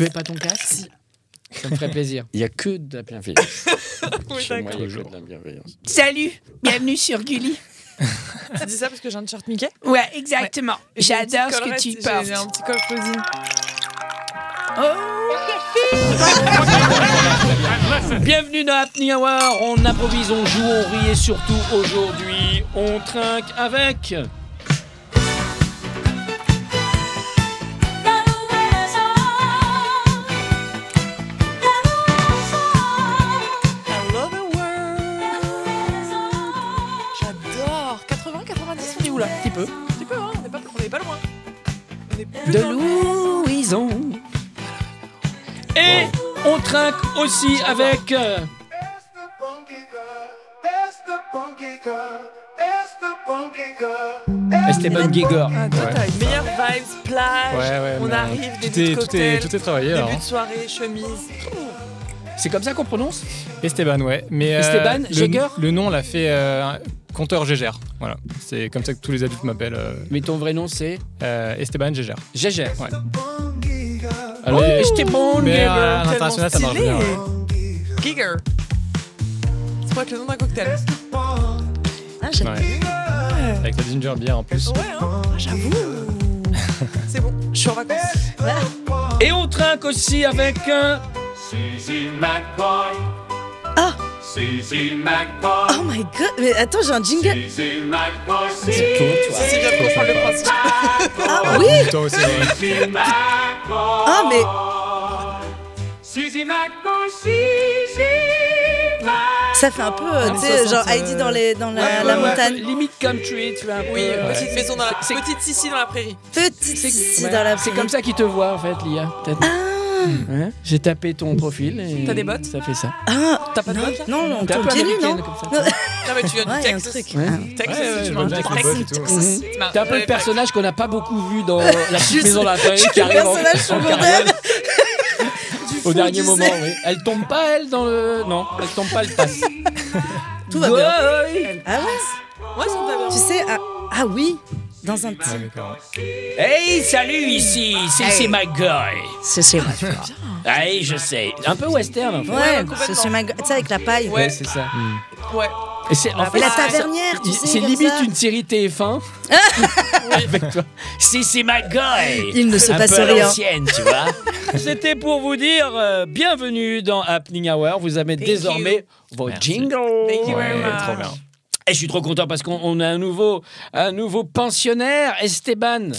Tu mets pas ton casque? Si. Ça me ferait plaisir. Il y a que de la bienveillance. Oui, Chez moi, il y a d'accord. que de la bienveillance. Salut, bienvenue sur Gulli. Tu dis ça parce que j'ai un t-shirt Mickey? Ouais, exactement. Et j'ai une J'adore petite ce que collerette, tu portes. J'ai un petit col closing. Bienvenue dans Happening Hour. On improvise, on joue, on rit et surtout aujourd'hui, on trinque avec... I love the world. J'adore. 80, 90, on est où là? Un petit peu. Un petit peu, hein, on est pas loin. On est plus De loin. Louison. Et on trinque aussi avec... Esteban Giger. Ah, toi, t'as une meilleure vibes, plage. Ouais, on mais arrive, tout début de est cocktail, tout est travaillé alors. début de soirée, chemise. C'est comme ça qu'on prononce? Esteban, ouais. Mais Esteban, Jäger le nom l'a fait compteur Gégère. Voilà, c'est comme ça que tous les adultes m'appellent. Mais ton vrai nom c'est? Esteban Gégère. Gégère. Ouais. Alors, Esteban Mais Giger. à l'international, ça marche bien. Ouais. Giger. C'est pour être le nom d'un cocktail. Ah, j'aime Ouais. Avec la ginger beer en plus. Ouais, hein. Ah, j'avoue. C'est bon, je suis en vacances. Et on trinque aussi avec... Susie McCoy. Ah. Susie McCoy. Oh my god, mais attends, j'ai un jingle. Susie McCoy. C'est bien de comprendre le principe. Ah oui. Toi aussi, ouais. Susie McCoy. Ah mais Susie McCoy. Susie McCoy. ça fait un peu, tu sais, genre Heidi dans la montagne. Limite country, tu vois un peu. Oui, petite maison dans la C'est- petite Sissi dans la prairie. Petite Sissi Ouais, dans la c'est comme ça qu'ils te voient en fait, Lia. Peut-être. Hein? J'ai tapé ton profil et T'as des bottes? ça fait ça. Ah. T'as pas de bottes là? Non, on T'es un tombe peu pieds nus, non? américaine comme ça. Non mais tu viens Ouais, du y a un Texas. truc. Ouais. Texas, Ouais, tu je vois vois bien un avec les bottes et tout. T'es un peu le personnage qu'on n'a pas beaucoup vu dans la petite maison dans la prairie qui le arrive en personnage secondaire. au dernier tu moment. sais. Oui. Elle tombe pas elle dans le. Non, elle tombe pas, elle passe. Tout va bien. Ouais. Ah ouais. Ouais, ça me va bien. Tu sais, ah oui, dans un petit. Ouais, d'accord. Hey, salut ici, c'est McGoy. C'est vrai. Hey, je sais. Un peu western en fait. Ouais, complètement. c'est ma. Tu sais, avec la paille. Ouais. C'est ça. Ouais. Et c'est en Et la tavernière, tu sais. c'est comme limite ça. une série TF1 avec toi. C'est McGoy. Il ne se Un passe peu à rien. l'ancienne, tu vois. C'était pour vous dire bienvenue dans Happening Hour. Vous avez désormais vos Merci. jingles. Thank you very Ouais, much. trop bien. Et je suis trop content parce qu'on a un nouveau pensionnaire, Esteban.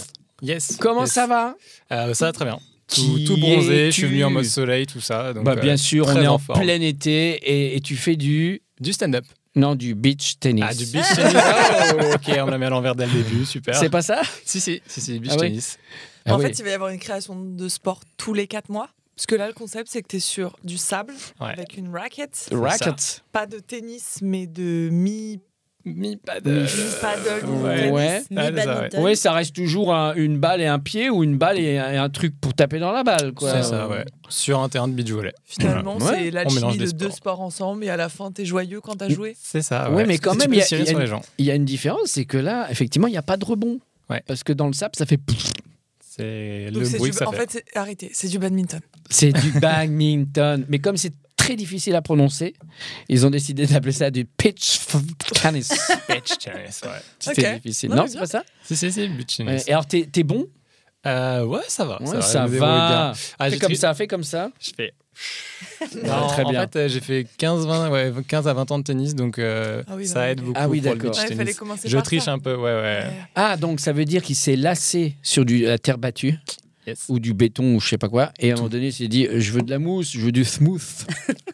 Yes. Comment Yes. ça va? Ça va très bien. Qui Tout bronzé, je es-tu suis venu en mode soleil, tout ça. Donc, Bah bien sûr, on très est en forme. plein été et tu fais du stand-up. du beach tennis. Ah, du beach tennis. Oh, ok, on l'a mis à l'envers dès le début, super. C'est pas ça? Si, beach Ah ouais. tennis. Ah En oui. fait, il va y avoir une création de sport tous les 4 mois. Parce que là, le concept, c'est que tu es sur du sable Ouais. avec une racket. Racket. Pas de tennis, mais de Mi-paddle. paddle ou Ouais. tennis. Ouais. Mi Ah, c'est ça, ouais. badminton. Oui, ça reste toujours une balle et un pied ou une balle et un truc pour taper dans la balle, quoi. C'est ça, ouais. Sur un terrain de beach volley. Finalement, Voilà. c'est Ouais. On l'alchimie mélange de des deux sports. sports ensemble et à la fin, t'es joyeux quand t'as joué. C'est ça, Ouais, ouais. mais quand Tu même, peux il y a- tirer il y a sur une- les gens. Il y a une différence, c'est que là, effectivement, il n'y a pas de rebond. Ouais. Parce que dans le sable, ça fait... C'est Donc le c'est bruit que ça en fait. fait, arrêtez, c'est du badminton. C'est du badminton. Mais comme c'est très difficile à prononcer, ils ont décidé d'appeler ça du pitch tennis. Beach tennis, ouais. C'était Ok. difficile. Non, Non, mais c'est bien. pas ça? Si, beach Ouais. tennis. Et alors, t'es bon? Ouais, ça va. Ouais, ça ça je me débrouille va. bien. Ah, Fais comme ça, fais comme ça. Je fais. très bien. En fait, j'ai fait 15 à 20 ans de tennis, donc oui, ça bah, aide ok. beaucoup Ah oui, pour le d'accord. beach Ouais, il tennis. fallait commencer Je par triche ça. un peu, ouais. Ah, donc ça veut dire qu'il s'est lassé sur la terre battue Yes. ou du béton ou je sais pas quoi. Et à un moment donné, il s'est dit, je veux de la mousse, je veux du smooth.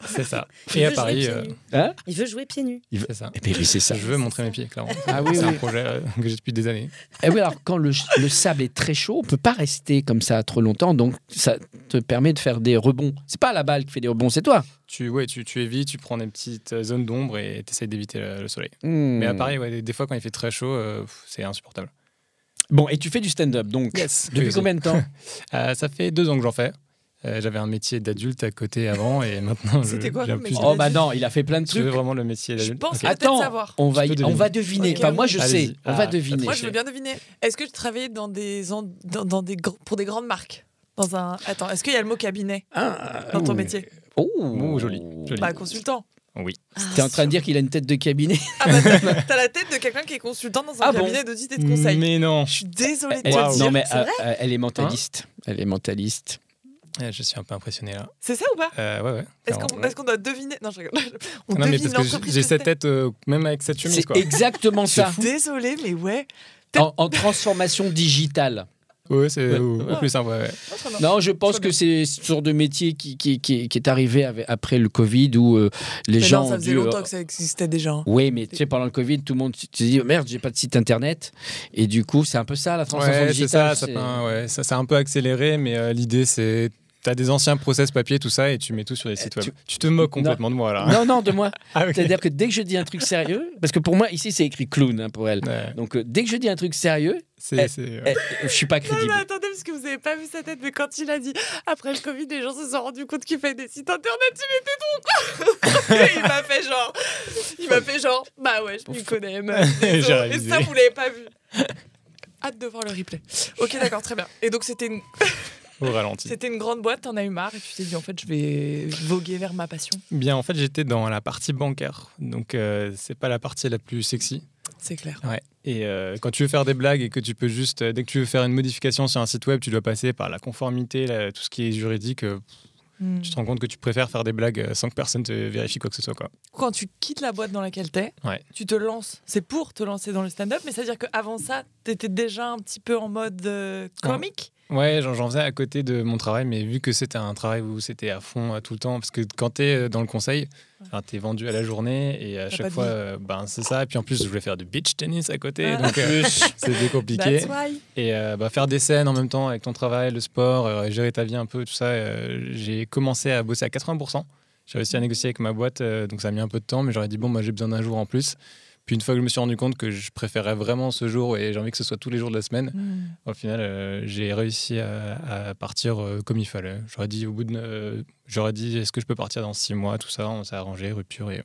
C'est ça. Il Et à veut Paris, jouer pieds nus. Hein? Il veut jouer pieds nus. c'est ça. Et puis c'est ça. Je veux montrer mes pieds, clairement. Ah oui, c'est oui. un projet que j'ai depuis des années. Et oui, alors quand le sable est très chaud, on peut pas rester comme ça trop longtemps, donc ça te permet de faire des rebonds. C'est pas la balle qui fait des rebonds, c'est toi. Tu évites, tu prends des petites zones d'ombre et tu essayes d'éviter le soleil. Hmm. Mais à Paris, ouais, des fois, quand il fait très chaud, c'est insupportable. Bon, et tu fais du stand-up, donc depuis Oui, combien de temps? Ça fait 2 ans que j'en fais. J'avais un métier d'adulte à côté avant et maintenant. C'était quoi j'ai comme plus métier Oh bah non, il a fait plein de Tu veux trucs. vraiment le métier Je d'adulte pense Ok. que- peut-être Attends, savoir. on va Tu peux deviner. deviner. Ok. Enfin, moi je Allez-y. sais, on va Ah, deviner. Moi, je veux bien deviner. Est-ce que tu travaillais pour des grandes marques? Dans un... Attends, est-ce qu'il y a le mot cabinet Ah, dans ton métier? Oh, joli. Bah, consultant. Oui. T'es en train de dire qu'il a une tête de cabinet? Ah bah, t'as la tête de quelqu'un qui est consultant dans un cabinet d'audit et de conseil. Mais non. Je suis désolée de te Elle- dire. Non, mais c'est vrai elle est mentaliste. Elle est mentaliste. Je suis un peu impressionné là. C'est ça ou pas? Ouais. Est-ce qu'on doit deviner? Non, je rigole. On Non, mais devine parce que l'entreprise j'ai que cette c'était. tête, même avec cette chemise, C'est quoi. exactement ça. Désolée, mais ouais. En transformation digitale. Ouais, c'est Ouais. plus simple, ouais. Non, ça marche. Non, je pense Très que c'est ce genre de métier qui est arrivé après le Covid où les Mais gens non, ça ont faisait dû... longtemps que ça existait déjà. hein. Oui, mais tu sais, pendant le Covid, tout le monde se dit merde, j'ai pas de site internet. Et du coup, c'est un peu ça la transformation Ouais, c'est digitale. ça, ça a un peu accéléré, mais l'idée, c'est. T'as des anciens process papier, tout ça, et tu mets tout sur les sites web. Tu te moques complètement de moi, là. Non, de moi. Ah, ok. C'est-à-dire que dès que je dis un truc sérieux, parce que pour moi, ici, c'est écrit clown pour elle. Ouais, Donc, dès que je dis un truc sérieux, c'est. je suis pas Non, crédible. mais attendez, parce que vous avez pas vu sa tête, mais quand il a dit après le Covid, les gens se sont rendus compte qu'il fait des sites internet, il était trop con. Il m'a fait genre, bah ouais, je m'y connais. meuf, désolé. J'ai Et réalisé. ça, vous l'avez pas vu. Hâte de voir le replay. Ok, d'accord, très bien. Et donc, c'était Au ralenti. une grande boîte, t'en as eu marre, et tu t'es dit, en fait, je vais voguer vers ma passion. Bien, en fait, j'étais dans la partie bancaire, donc c'est pas la partie la plus sexy. C'est clair. Ouais. Et quand tu veux faire des blagues et que tu peux juste, dès que tu veux faire une modification sur un site web, tu dois passer par la conformité, tout ce qui est juridique. Tu te rends compte que tu préfères faire des blagues sans que personne te vérifie quoi que ce soit, quoi. Quand tu quittes la boîte dans laquelle t'es, Ouais. tu te lances. C'est pour te lancer dans le stand-up, mais c'est-à-dire qu'avant ça, t'étais déjà un petit peu en mode comique. Ouais, j'en faisais à côté de mon travail, mais vu que c'était un travail où c'était à fond tout le temps, parce que quand t'es dans le conseil, t'es vendu à la journée et à T'as pas chaque de fois, c'est ça. Et puis en plus, je voulais faire du beach tennis à côté, Ah. donc c'était compliqué. That's why. Et faire des scènes en même temps avec ton travail, le sport, gérer ta vie un peu, tout ça, j'ai commencé à bosser à 80%. J'ai réussi à négocier avec ma boîte, donc ça a mis un peu de temps, mais j'aurais dit, bon, moi j'ai besoin d'un jour en plus. Puis une fois que je me suis rendu compte que je préférais vraiment ce jour et j'ai envie que ce soit tous les jours de la semaine, au final, j'ai réussi à partir comme il fallait. J'aurais dit, est-ce que je peux partir dans 6 mois, tout ça, on s'est arrangé, rupture, et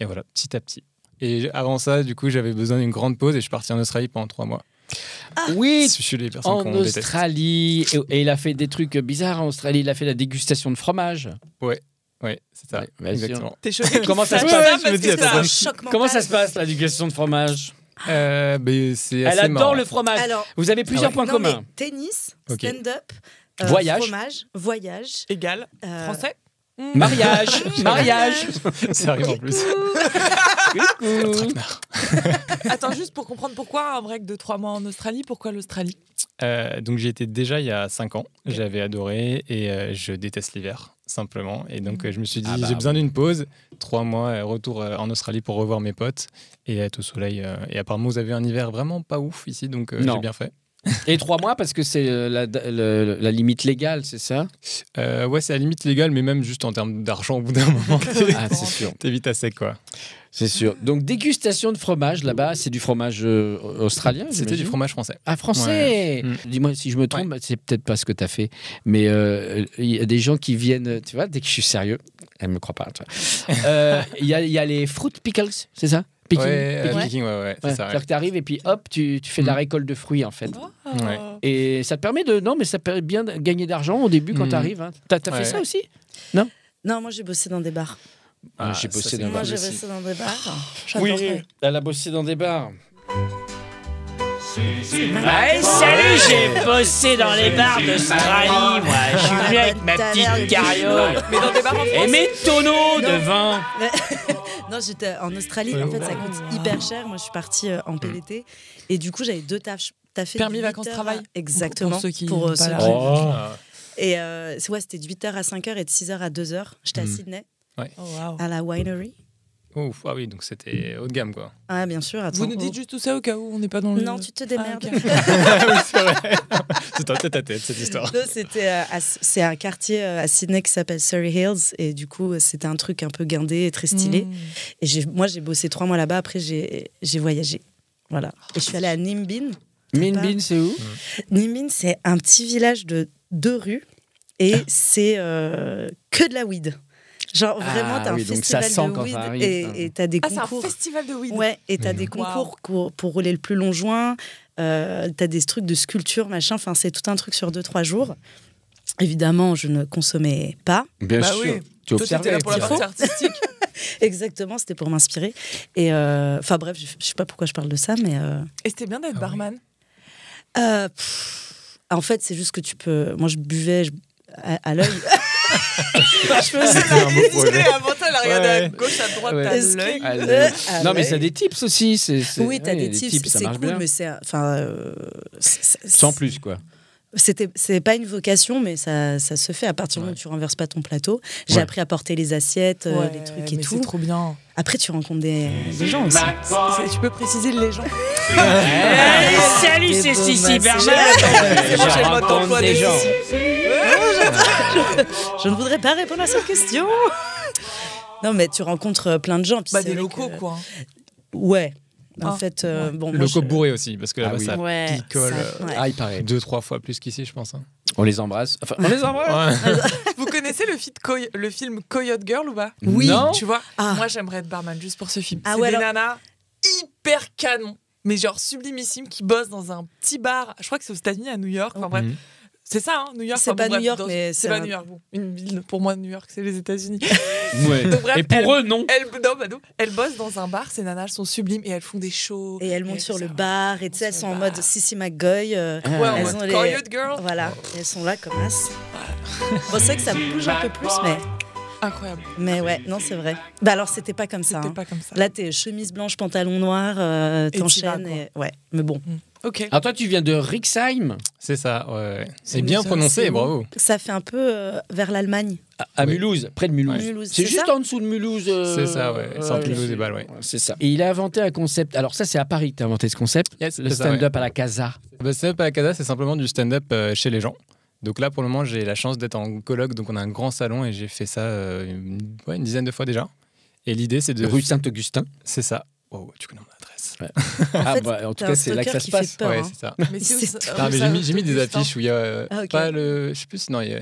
voilà, petit à petit. Et avant ça, du coup, j'avais besoin d'une grande pause et je suis parti en Australie pendant 3 mois. Oui, Je suis les personnes en qu'on déteste. Australie. Et il a fait des trucs bizarres en Australie. Il a fait la dégustation de fromage. Oui, c'est ça, Ouais, bien sûr. exactement. T'es choqué. Comment ça se Ouais, passe? parce Je me que dis, ça- attends, Un choc mental. Comment ça se passe, la dégustation de fromage? C'est Elle assez adore marrant. le fromage. Alors, Vous avez plusieurs ouais. points non, communs. mais tennis, Ok. stand-up, Voyage. fromage, voyage. Égal. euh, Français. Mariage. Mariage. Ça arrive en plus. Coucou. Attends, juste pour comprendre pourquoi un break de 3 mois en Australie, pourquoi l'Australie? Donc j'y étais déjà il y a 5 ans. J'avais adoré et je déteste l'hiver, simplement. Et donc je me suis dit, Ah bah, j'ai besoin d'une pause. 3 mois, retour en Australie pour revoir mes potes et être au soleil. Et apparemment, vous avez un hiver vraiment pas ouf ici, donc Non. j'ai bien fait. Et 3 mois parce que c'est la limite légale, c'est ça? Ouais, c'est à la limite légale, mais même juste en termes d'argent, au bout d'un moment, Ah, c'est sûr. t'es vite à sec, quoi. C'est sûr. Donc, dégustation de fromage là-bas, c'est du fromage australien? C'était j'imagine du fromage français. Ah, français. Ouais. Mm. Dis-moi si je me trompe, c'est peut-être pas ce que tu as fait, mais il y a des gens qui viennent, tu vois, dès que je suis sérieux, elle me croit pas. tu vois. Il y a les fruit pickles, c'est ça? Picking, picking. Picking, ouais, Ouais, c'est ça. c'est-à-dire que tu arrives et puis hop, tu fais de la récolte de fruits en fait. Ouais. Et ça te permet de. Non, mais ça permet bien de gagner d'argent au début quand tu arrives. Hein. T'as fait Ouais. ça aussi? Non, moi j'ai bossé dans des bars. Ah, j'ai ça, bossé c'est dans une des Moi bars. j'ai aussi. bossé dans des bars. J'adorerais. Elle a bossé dans des bars. Suzy Ouais, salut, j'ai bossé dans les bars d'Australie, moi. Je suis venu avec ma petite carriole Mais dans des bars en et France. mes tonneaux de vin. Non, j'étais en Australie. En fait, ça coûte hyper cher. Moi, je suis partie en PVT. Et du coup, j'avais 2 tafs. T'as fait Permis de 8 vacances heures à- travail. Exactement. Pour ceux qui Pour, n'ont pas ceux la qui- ref. Oh. Et c'était de 8h à 5h et de 6h à 2h. J'étais à Sydney, Oh, wow. à la winery. Ouf, ah oui, donc c'était haut de gamme, quoi. Ah, bien sûr. Attends. Vous nous dites juste tout ça au cas où on n'est pas dans le. Non, tu te démerdes. Ah, ok. oui, c'est vrai. C'est en tête à tête, cette histoire. Non, c'est un quartier à Sydney qui s'appelle Surrey Hills. Et du coup, c'était un truc un peu guindé et très stylé. Mmh. Et moi, j'ai bossé 3 mois là-bas. Après, j'ai voyagé. Voilà. Et je suis allée à Nimbin. Min Bin, c'est où? Nimbin, c'est un petit village de 2 rues. Et c'est que de la weed. Genre, Ah vraiment, t'as oui, un donc ça festival sent de quand weed ça arrive, et t'as des Ah, c'est un concours. festival de weed. Ouais, et t'as des concours pour rouler le plus long joint. T'as des trucs de sculpture, machin. Enfin, c'est tout un truc sur 2-3 jours. Évidemment, je ne consommais pas. Bien Bah sûr. oui. Tu Toi, t'étais là pour la observais. partie artistique. Exactement, c'était pour m'inspirer. Et enfin bref, je sais pas pourquoi je parle de ça, mais Et c'était bien d'être barman. En fait, c'est juste que tu peux. Moi, je buvais à l'œil. Je faisais un beau projet. Avant ça, elle a regardé à Ouais. gauche, à droite, Ouais. à Est-ce que- l'œil. Ah, Ah, non, mais ouais. ça a des tips aussi. Oui, t'as ouais, des les tips, ça c'est marche cool, bien. mais enfin, Sans plus, quoi. c'est pas une vocation, mais ça se fait à partir du moment où tu renverses pas ton plateau. J'ai Ouais. appris à porter les assiettes, Ouais, les trucs et mais tout. c'est trop bien. Après, tu rencontres des gens aussi. Tu peux préciser les gens. Salut, Des c'est beaux Sissi masses. C'est bon, j'ai le mode rencontre d'emploi des des gens. Je ne voudrais pas répondre à cette question. Non, mais tu rencontres plein de gens. Puis Bah, c'est des vrai locaux, que- quoi. Ouais. En Ah, fait, ouais. bon, Le moi, loco bourré aussi, parce que là-bas, Ah oui. ça Ouais, picole ça- ouais. Ah, il paraît. 2-3 fois plus qu'ici, je pense. Hein. On les embrasse. Enfin, on les embrasse. Ouais. Vous connaissez le film Coyote Girl ou pas? Oui. Non. Tu vois, Ah. moi j'aimerais être barman juste pour ce film. Ah C'est ouais, des alors- nanas hyper canon, mais genre sublimissimes qui bossent dans un petit bar. Je crois que c'est aux États-Unis, à New York. Enfin bref, Mhm. c'est ça, hein, New York. C'est Enfin, pas bon, bref, New York, dans- mais c'est c'est pas un- New York. Bon, une ville pour moi, New York, c'est les États-Unis. Ouais. Donc, bref, Et pour eux, non. Elles bossent dans un bar. Ces nanas, elles sont sublimes et elles font des shows. Et elles montent sur le ça. bar, et tu sais, elles Sur sont le en bar. mode Sissy McGoy. Ouais, en elles mode ont les- Coyote Girl. Voilà, et elles sont là comme as. Bon, c'est vrai que ça bouge un peu plus, Incroyable. mais ouais, non, c'est vrai. Bah alors, c'était pas comme ça. C'était hein. pas comme ça. Là, t'es chemise blanche, pantalon noir, t'y vas, t'enchaînes. quoi. Et... Ouais, mais bon, Ok. Alors, toi, tu viens de Rixheim, C'est ça, ouais. C'est C'est bien ça, prononcé, c'est où bravo. ça fait un peu vers l'Allemagne. à Oui. Mulhouse, près de Mulhouse. Ouais. Mulhouse, C'est c'est juste ça en dessous de Mulhouse. C'est ça, ouais. C'est entre Mulhouse et Bâle, ouais. C'est ça. Et il a inventé un concept. Alors, ça, c'est à Paris que tu as inventé ce concept. Yes, Le c'est ça, stand-up à la Casa. Bah, stand-up à la Casa, c'est simplement du stand-up chez les gens. Donc là, pour le moment, j'ai la chance d'être en coloc, donc on a un grand salon et j'ai fait ça une dizaine de fois déjà. Et l'idée, c'est de... Rue Saint-Augustin. C'est ça. Wow, tu connais mon adresse. Ah, fait, bah, en tout t'as cas, un c'est là que ça stalker se qui passe. fait peur. Ouais, hein. c'est ça. Mais c'est où C'est ça- tout. Non, mais ça- j'ai mis des Augustin. affiches où il y a Ah, ok. pas le... Je sais plus si... Non, il y a...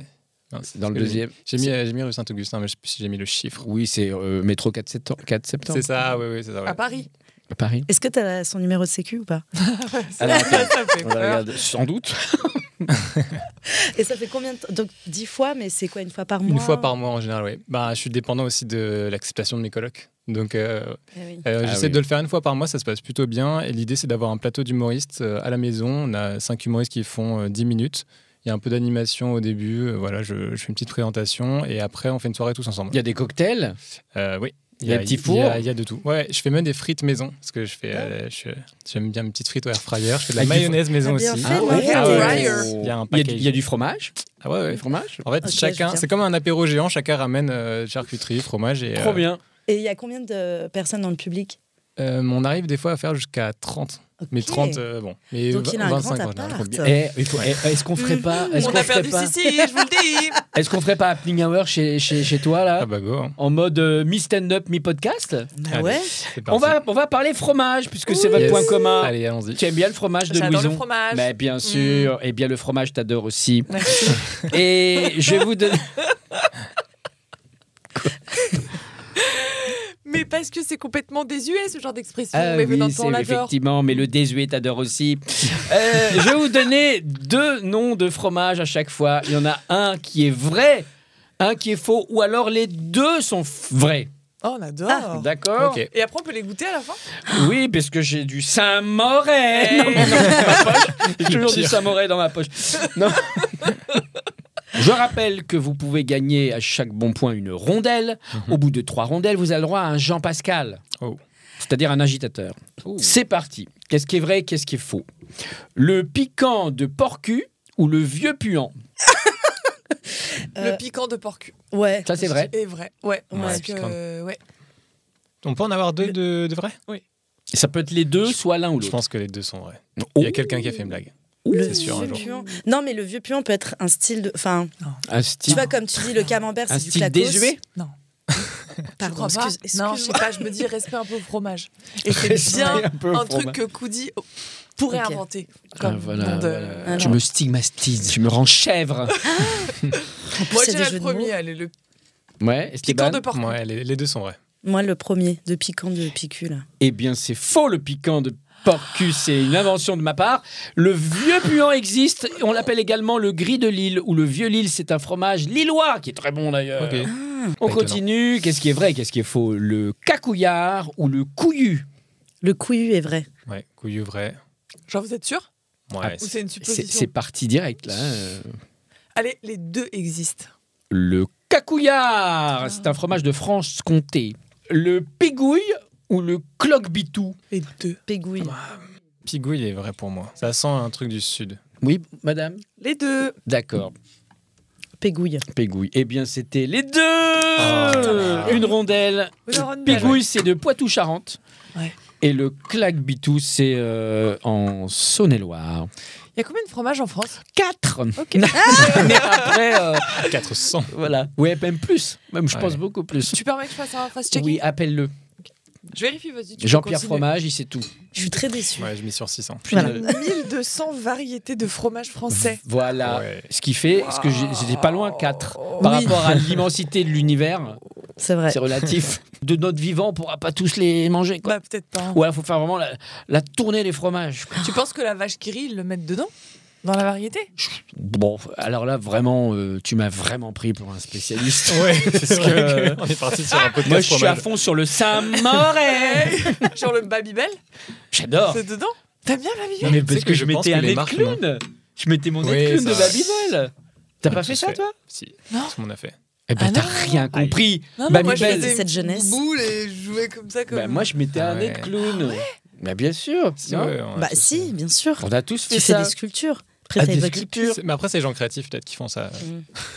Non, c'est Dans le parce que deuxième. J'ai mis rue Saint-Augustin, mais je sais plus si j'ai mis le chiffre. Oui, c'est métro 4 septembre. 4 septembre. C'est ça, oui, c'est ça. Ouais. À Paris. À Paris. Est-ce que t'as son numéro de sécu ou pas? Alors, attends, Ça fait on va peur. regarder. Sans doute. Et ça fait combien de temps? Donc 10 fois, mais c'est quoi, une fois par mois? Une fois par mois en général, oui. Bah, je suis dépendant aussi de l'acceptation de mes colocs. Donc, Eh oui. j'essaie oui. de le faire une fois par mois, ça se passe plutôt bien. Et l'idée, c'est d'avoir un plateau d'humoristes à la maison. On a 5 humoristes qui font 10 minutes. Il y a un peu d'animation au début. Voilà, je fais une petite présentation. Et après, on fait une soirée tous ensemble. Il y a des cocktails. Oui. Il y a des petits fours. Il y a de tout. Ouais, je fais même des frites maison. Parce que j'aime bien mes petites frites au air fryer. Je fais de la Avec du mayonnaise maison T'as bien aussi. fait, Ah moi, ouais. faire Ah des- ouais. Il y a un Il y a package. du- il y a du fromage. Ah ouais, ouais. Du fromage. En fait, Ok, je chacun, viens. c'est comme un apéro géant. Chacun ramène charcuterie, fromage. Et, Trop bien. Et il y a combien de personnes dans le public? On arrive des fois à faire jusqu'à 30. Mais Ok. 30, bon. Mais Donc, il a un 25 grand en général. appart. Est-ce qu'on ferait pas est-ce On qu'on a ferait perdu pas Sissi, je vous le dis. est-ce qu'on ferait pas Happening Hour chez toi là Ah bah go. hein. en mode mi-stand-up, mi-podcast? Bah Allez, ouais. c'est parti. On va parler fromage puisque c'est votre Yes. point commun. Allez, allons-y. Tu aimes bien le fromage de J'adore le Louison? fromage. Mais bien sûr. Et bien le fromage, t'adores aussi. Merci. Et je vais vous donner. Mais parce que c'est complètement désuet ce genre d'expression. Ah mais oui, venant de c'est toi, on l'adore. effectivement, mais le désuet t'adore aussi. Je vais vous donner 2 noms de fromage à chaque fois. Il y en a un qui est vrai, un qui est faux, ou alors les 2 sont vrais. Oh, on adore. D'accord? Ok. Et après, on peut les goûter à la fin? Oui, parce que j'ai du Saint-Moret dans ma poche. J'ai toujours du pire. Saint-Moret dans ma poche. Non. Je rappelle que vous pouvez gagner à chaque bon point une rondelle. Au bout de 3 rondelles, vous avez le droit à un Jean Pascal. Oh. C'est-à-dire un agitateur. C'est parti. Qu'est-ce qui est vrai, qu'est-ce qui est faux? Le piquant de porcu ou le vieux puant? Le piquant de porc-cul. Ouais. Ça, c'est vrai. est vrai. Ouais. Parce piquant. que, ouais. On peut en avoir 2 de vrais? Ça peut être les deux, soit l'un ou Je l'autre. pense que les 2 sont vrais. Oh. Il y a quelqu'un qui a fait une blague. Le C'est sûr, un vieux jour. puant. Non, mais le vieux puant peut être un style de. Enfin, Un tu style, vois, comme tu dis, le camembert, un c'est du style clacos. désuet. Je Pardon, crois pas. Non, je sais pas, je me dis respect un peu au fromage. Et c'est Respect bien un peu au un truc fromage. que Coudi pourrait Ok. inventer. Ah, Comme voilà, nom de- voilà. Alors. Tu me stigmatises, tu me rends chèvre. En plus, Moi, il y a des j'irais jeux le de mots. premier. Allez, le Ouais, piquant Esteban. de porc. Ouais, les 2 sont vrais. Moi, le premier, de piquant de picu, là. Eh bien, c'est faux, le piquant de Porcus, c'est une invention de ma part. Le vieux puant existe. On l'appelle également le gris de Lille ou le vieux Lille. C'est un fromage lillois qui est très bon d'ailleurs. Ok. On Pas continue. Qu'est-ce qui est vrai, qu'est-ce qui est faux? Le cacouillard ou le couillu? Le couillu est vrai. Ouais, couillu vrai. Genre, vous êtes sûr? Ouais. Ou c'est une supposition? C'est parti direct là. Allez, les deux existent. Le cacouillard, c'est un fromage de Franche-Comté. Le pégouille ou le cloque-bitou? Les deux. Pégouille. Pigouille est vrai pour moi. Ça sent un truc du sud. Oui, madame? Les deux. D'accord. Pégouille. Pégouille. Eh bien, c'était les deux. Oh. Une rondelle. Une rondelle. Pégouille, c'est de Poitou-Charentes. Ouais. Et le claque-bitou, c'est en Saône-et-Loire. Il y a combien de fromages en France? 4. Ok. Mais après, 400. voilà. Ouais, même plus. Même, je Ouais. pense beaucoup plus. Tu permets que je fasse un fast-checking? Oui, appelle-le. Je vérifie, vas-y. tu peux Jean-Pierre continuer. Fromage, il sait tout. Je suis très déçue. Ouais, je mis sur 600. Voilà. 1200 variétés de fromages français. Voilà. Ouais. Ce qui fait, ce que j'étais pas loin 4. Par Oui. rapport à l'immensité de l'univers, C'est vrai. c'est relatif. De notre vivant, on pourra pas tous les manger. Quoi. Bah, peut-être pas. Ouais, il faut faire vraiment la tournée des fromages. Tu penses que la vache qui rit, ils le mettent dedans? Dans la variété? Bon, alors là, vraiment, tu m'as vraiment pris pour un spécialiste. Ouais, c'est que- vrai qu'on est parti sur un podcast Moi, je suis à fromage. fond sur le Saint-Moré. Genre le Babybel? J'adore. C'est dedans? T'aimes bien Babybel? Non, mais parce sais que que je je pense mettais que un les nez de marques, clown. Je mettais mon nez Oui, de clown de ça- Babybel. T'as pas fait ça, toi? Si. Non. Tout le monde a fait. Eh ben, Ah t'as non. rien compris. Non, non, moi je Babybel. faisais Cette jeunesse. boule et je jouais comme ça. Comme... Bah, moi, je mettais un Ah nez de ouais. clown. Bah, bien sûr. Si, non ouais, on a Bah tous si, fait. bien sûr. On a tous fait Tu fais ça. des sculptures. Ah, Préférez des votre sculptures. Mais après, c'est les gens créatifs peut-être qui font ça.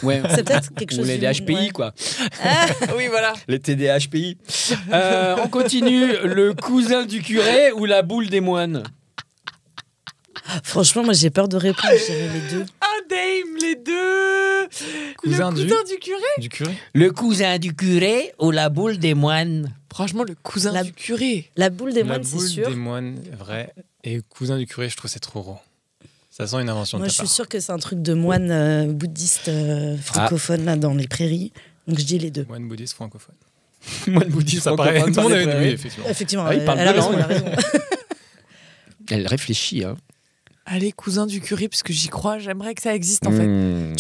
Ouais. C'est peut-être quelque Ou chose. les du- DHPI, ouais. quoi. Oui, voilà. Les TDHPI. On continue. Le cousin du curé ou la boule des moines? Franchement, moi j'ai peur de répondre. Je dirais les deux. Ah, Dame, les deux. Cousin le du- cousin du curé? Du curé. Le cousin du curé ou la boule des moines? Franchement, le cousin La- du curé. La boule des La moines, c'est boule sûr. des moines, vrai. Et cousin du curé, je trouve c'est trop gros. Ça sent une invention Moi, de je ta suis part. sûre que c'est un truc de moine bouddhiste francophone là dans les prairies. Donc je dis les deux. Moine bouddhiste francophone. Moine bouddhiste. Ça paraît. Tout le monde avait francophone, oui, ouais. effectivement. Effectivement, Ah, il parle elle a deux raison, langues. elle a raison. Elle réfléchit, hein. Allez, cousin du curé, parce que j'y crois. J'aimerais que ça existe en fait. Mmh.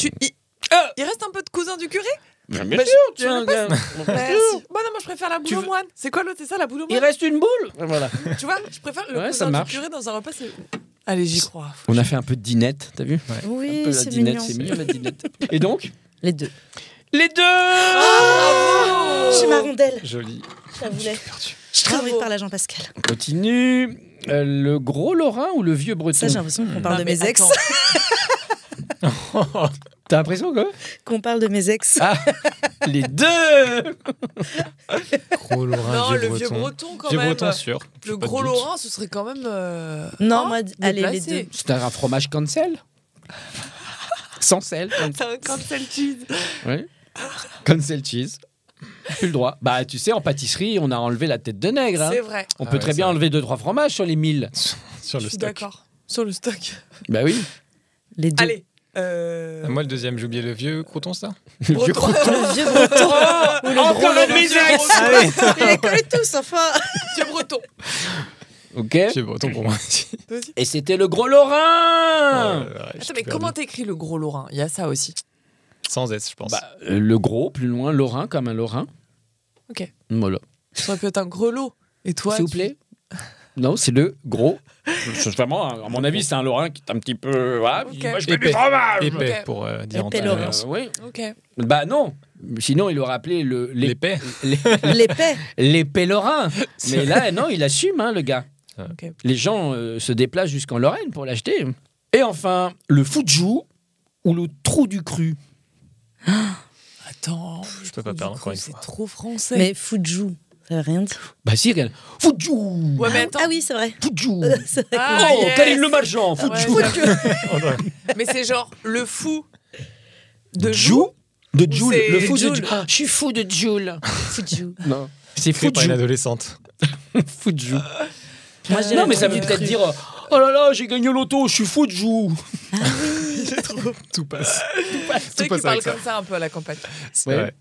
Il reste un peu de cousin du curé? Bien Bah, sûr, je tiens, le passe. gars. Merci. Bon, non, moi je préfère la boule Tu aux veux- moines. C'est quoi l'autre? C'est ça, la boule aux Il moines? reste une boule. Voilà. Tu vois, je préfère le Ouais, ça cousin du marche. curé dans un repas. Allez, j'y crois. On a fait un peu de dinette, t'as vu? Un Oui, peu la c'est dinette, mignon. c'est mignon la dinette. Et donc? Les deux. Les deux. J'ai ma rondelle. Joli. Je la voulais. Perdu. Je travaille par la Jean-Pascal. On continue. Le gros Lorrain ou le vieux Breton? Ça, j'ai l'impression qu'on parle Non, de mais mes ex. attends. T'as l'impression quoi? Qu'on parle de mes ex. Ah, les deux. Gros Lorrain, Non, vieux le vieux breton. breton quand Vieux même. breton, sûr. Le Pas de gros doute. Laurent, ce serait quand même. Non, hein, moi, allez, les déplacé. deux. C'est un fromage cancel. Sans sel. C'est un cancel cheese. Oui. Cancel cheese. Plus le droit. Bah, tu sais, en pâtisserie, on a enlevé la tête de nègre. hein. C'est vrai. On Ah peut ouais, très c'est bien vrai. enlever 2-3 fromages sur les 1000. Sur Je le suis stock. d'accord. Sur le stock. Bah oui. Les deux. Allez. Ah, moi, le deuxième, j'ai oublié le vieux croton, ça. Le vieux Breton. croton. Le vieux breton. Oh, Ou le Encore gros un de Laurent. mes ex. Il les connaît tous, enfin. Vieux breton. Ok. Vieux breton pour moi aussi. Toi aussi. Et c'était le gros Lorrain. Attends, mais comment t'écris le gros Lorrain? Il y a ça aussi. Sans S, je pense. Bah, le gros, plus loin, Lorrain comme un Lorrain. Ok. Voilà. Ça aurait pu être un grelot. Et toi, S'il vous plaît. Non, c'est le gros. C'est vraiment, à mon avis, c'est un Lorrain qui est un petit peu. Voilà. Ok. Moi, je fais du Épais. fromage. Épais Ok. pour dire en Épais toute Lorrain. alliance. Oui. Ok. Bah non. Sinon, il aurait appelé L'épais. L'épais. l'épais Lorrain. Mais là, non, il assume, hein, le gars. Ok. Les gens se déplacent jusqu'en Lorraine pour l'acheter. Et enfin, le foujou ou le trou du cru. Attends. Je peux pas perdre encore une C'est fois. trop français. Mais Fujou, ça veut rien dire. Bah si, regarde. Foujou. Ouais, mais attends. Ah oui, c'est vrai. Foujou. C'est vrai. Ah, Oh, yes. Karine Le Marchand. Ah ouais, Foujou. j'avoue. Mais c'est genre le fou de Jou. De Ou Joule. c'est Le fou de Joule. Joule. Ah, je suis fou de Joule. Fujou. Non. C'est Créé par une Foujou. adolescente. Foujou. Moi, j'ai Non, la mais ça veut trouille peut-être crue. dire oh là là, j'ai gagné au loto, je suis fou de Jou. Tout passe. C'est passe qui parle avec ça. comme ça un peu à la campagne. C'est Ouais. vrai.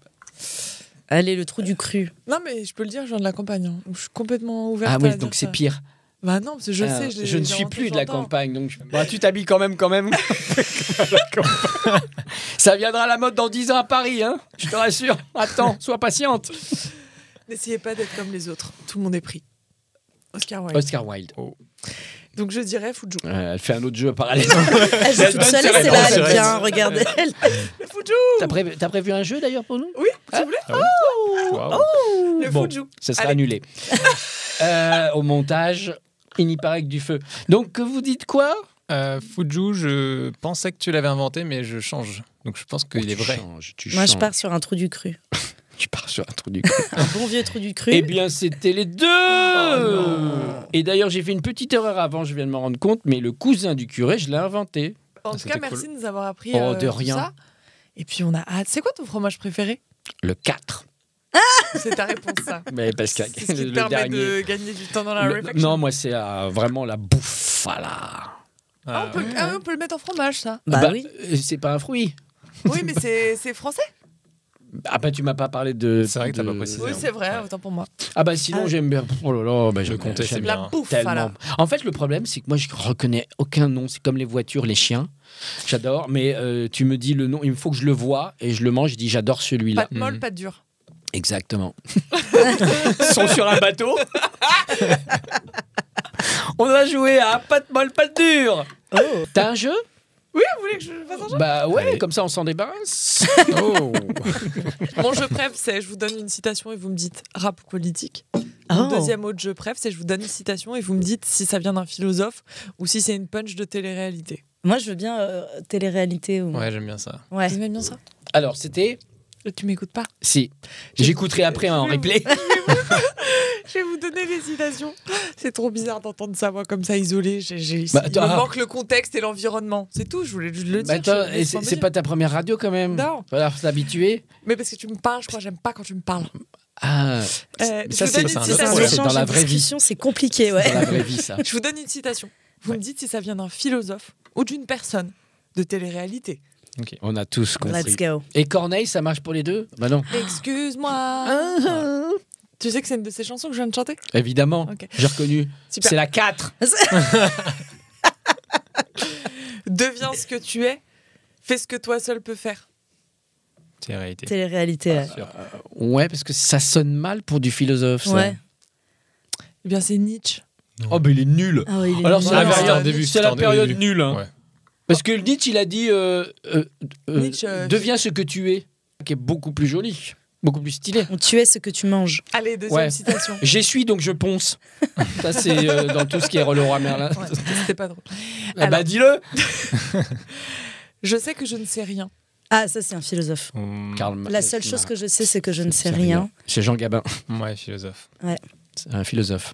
Allez, le trou du cru. Non, mais je peux le dire, je viens de la campagne. Hein. Je suis complètement ouverte. Ah à oui, dire donc c'est ça. pire. Bah non, parce que je sais. Je ne suis plus de la campagne. campagne, donc bah, tu t'habilles quand même. Ça viendra à la mode dans 10 ans à Paris, hein. Je te rassure. Attends, sois patiente. N'essayez pas d'être comme les autres. Tout le monde est pris. Oscar Wilde. Oscar Wilde. Donc je dirais Fuju. Elle fait un autre jeu parallèle. Elle joue toute seule, c'est là, elle vient, regardez elle. Le Fuju. T'as prévu un jeu d'ailleurs pour nous? Oui, si vous voulez. Waouh. Le Bon, Fuju. ça sera Allez. annulé. Au montage, il n'y paraît que du feu. Donc, vous dites quoi? Fuju, je pensais que tu l'avais inventé, mais je change. Donc je pense qu'il est vrai. Moi, je pars sur un trou du cru. Tu pars sur un trou du cru. Un bon vieux trou du cru. Eh bien, c'était les deux. Et d'ailleurs, j'ai fait une petite erreur avant, je viens de m'en rendre compte, mais le cousin du curé, je l'ai inventé. En tout c'était cas, merci cool. de nous avoir appris Oh, de tout rien. ça. Et puis on a hâte. C'est quoi ton fromage préféré? Le 4. C'est ta réponse, ça. Mais parce que C'est ce qui te le permet dernier. de gagner du temps dans la réflexion. Non, moi, c'est vraiment la bouffe. Voilà. Ah, on peut le mettre en fromage, ça. Bah oui. C'est pas un fruit. Oui, mais c'est français. Ah bah tu m'as pas parlé de. C'est vrai que t'as pas précisé. Oui, c'est vrai, autant pour moi. Ah bah sinon Ah. j'aime bien. Oh là là, bah, Le comté, c'est j'aime bien. La bouffe, tellement. alors. En fait, le problème, c'est que moi, je reconnais aucun nom. C'est comme les voitures, les chiens. J'adore, mais tu me dis le nom, il faut que je le vois et je le mange. Je dis, j'adore celui-là. Pas de molle, pas de dur. Exactement. Ils sont sur un bateau. On va jouer à pas de molle, pas de dur. Oh. T'as un jeu? Oui, vous voulez que je fasse un jeu? Bah ouais, Allez. comme ça on s'en débarrasse. Oh. Mon jeu préf, c'est je vous donne une citation et vous me dites rap ou politique. Oh. Mon deuxième autre jeu préf, c'est je vous donne une citation et vous me dites si ça vient d'un philosophe ou si c'est une punch de télé-réalité. Moi, je veux bien télé-réalité. Ou... Ouais, j'aime bien ça. Ouais. Vous aimez bien ça? Alors c'était. Tu m'écoutes pas? Si. J'écouterai après en Je vais replay. Je vais vous donner des citations. C'est trop bizarre d'entendre sa voix comme ça isolée. Il Bah, me manque le contexte et l'environnement. C'est tout, je voulais juste le Bah, dire. attends, je- et laisse-moi me c'est dire. pas ta première radio quand même? Non. Voilà, faut s'habituer. Mais parce que tu me parles, je crois, j'aime pas quand tu me parles. Ah, Je ça vous c'est donne une ça, C'est un ça, citation. un autre c'est échange, dans la une vraie vie. discussion, c'est compliqué, Dans ouais. la vraie vie ça. Je vous donne une citation. Vous me dites si ça vient d'un philosophe ou d'une personne de télé-réalité. On a tous compris. Let's go. Et Corneille, ça marche pour les deux? Bah non. Excuse-moi. Tu sais que c'est une de ces chansons que je viens de chanter? Évidemment, Ok. j'ai reconnu. Super. C'est la 4. Deviens ce que tu es, fais ce que toi seul peux faire. C'est la réalité. Télé-réalité, ouais. Ouais, parce que ça sonne mal pour du philosophe. Ça. Ouais. Eh bien, c'est Nietzsche. Oh, mais il est nul. Ah ouais, il est Alors, nul. c'est la non, période, c'était un début, c'est c'était la un période début. nulle. Hein. Ouais. Parce que Nietzsche, il a dit Nietzsche, deviens ce que tu es, qui est beaucoup plus joli, beaucoup plus stylé. Tu es ce que tu manges. Allez, deuxième Ouais. citation. J'essuie donc je ponce. Ça, c'est dans tout ce qui est Leroy Merlin. Ouais, c'était pas drôle. Ah bah, Alors. dis-le. Je sais que je ne sais rien. Ah, ça, c'est un philosophe. La seule chose que je sais, c'est que je ne sais rien. C'est Jean Gabin. Ouais, philosophe. C'est un philosophe.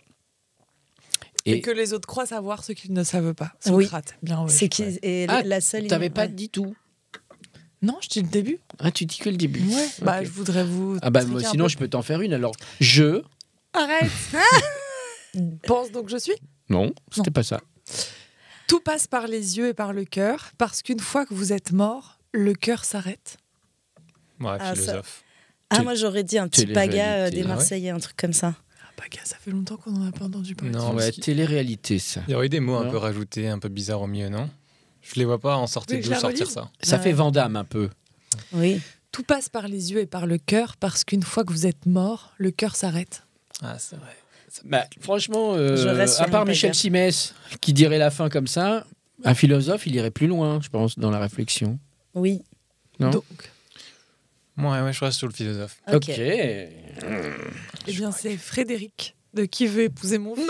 Et Et que les autres croient savoir ce qu'ils ne savent pas. Oui. Socrate. Bien, ouais. C'est qui et Ah, la seule. t'avais pas ouais. dit tout. Non, je dis le début. Ah, tu dis que le début. Ouais. Bah, Ok. je voudrais vous. Ah bah expliquer moi, un sinon peu. je peux t'en faire une. Alors, je. Arrête. Pense donc je suis. Non, c'était pas ça. Tout passe par les yeux et par le cœur, parce qu'une fois que vous êtes mort, le cœur s'arrête. Ouais, Ah, ça- philosophe. Ah, moi, j'aurais dit un petit Télé-réalité. paga des Ah ouais Marseillais, un truc comme ça. Ah bah gars, ça fait longtemps qu'on en a pas entendu parler. Non, Ouais, parce qu'il- télé-réalité, ça. Il y aurait eu des mots un Non. peu rajoutés, un peu bizarres au milieu, non? Je les vois pas en sortir Oui, je d'où la sortir relise. ça. Ça Ouais. fait Vandame un peu. Oui. Tout passe par les yeux et par le cœur, parce qu'une fois que vous êtes mort, le cœur s'arrête. Ah, c'est vrai. Bah, franchement, Je reste sur à part une Michel bagarre. Simès, qui dirait la fin comme ça, un philosophe, il irait plus loin, je pense, dans la réflexion. Oui. Non Donc, Ouais, je reste sur le philosophe. Ok. eh bien, c'est Frédéric de Qui veut épouser mon fils.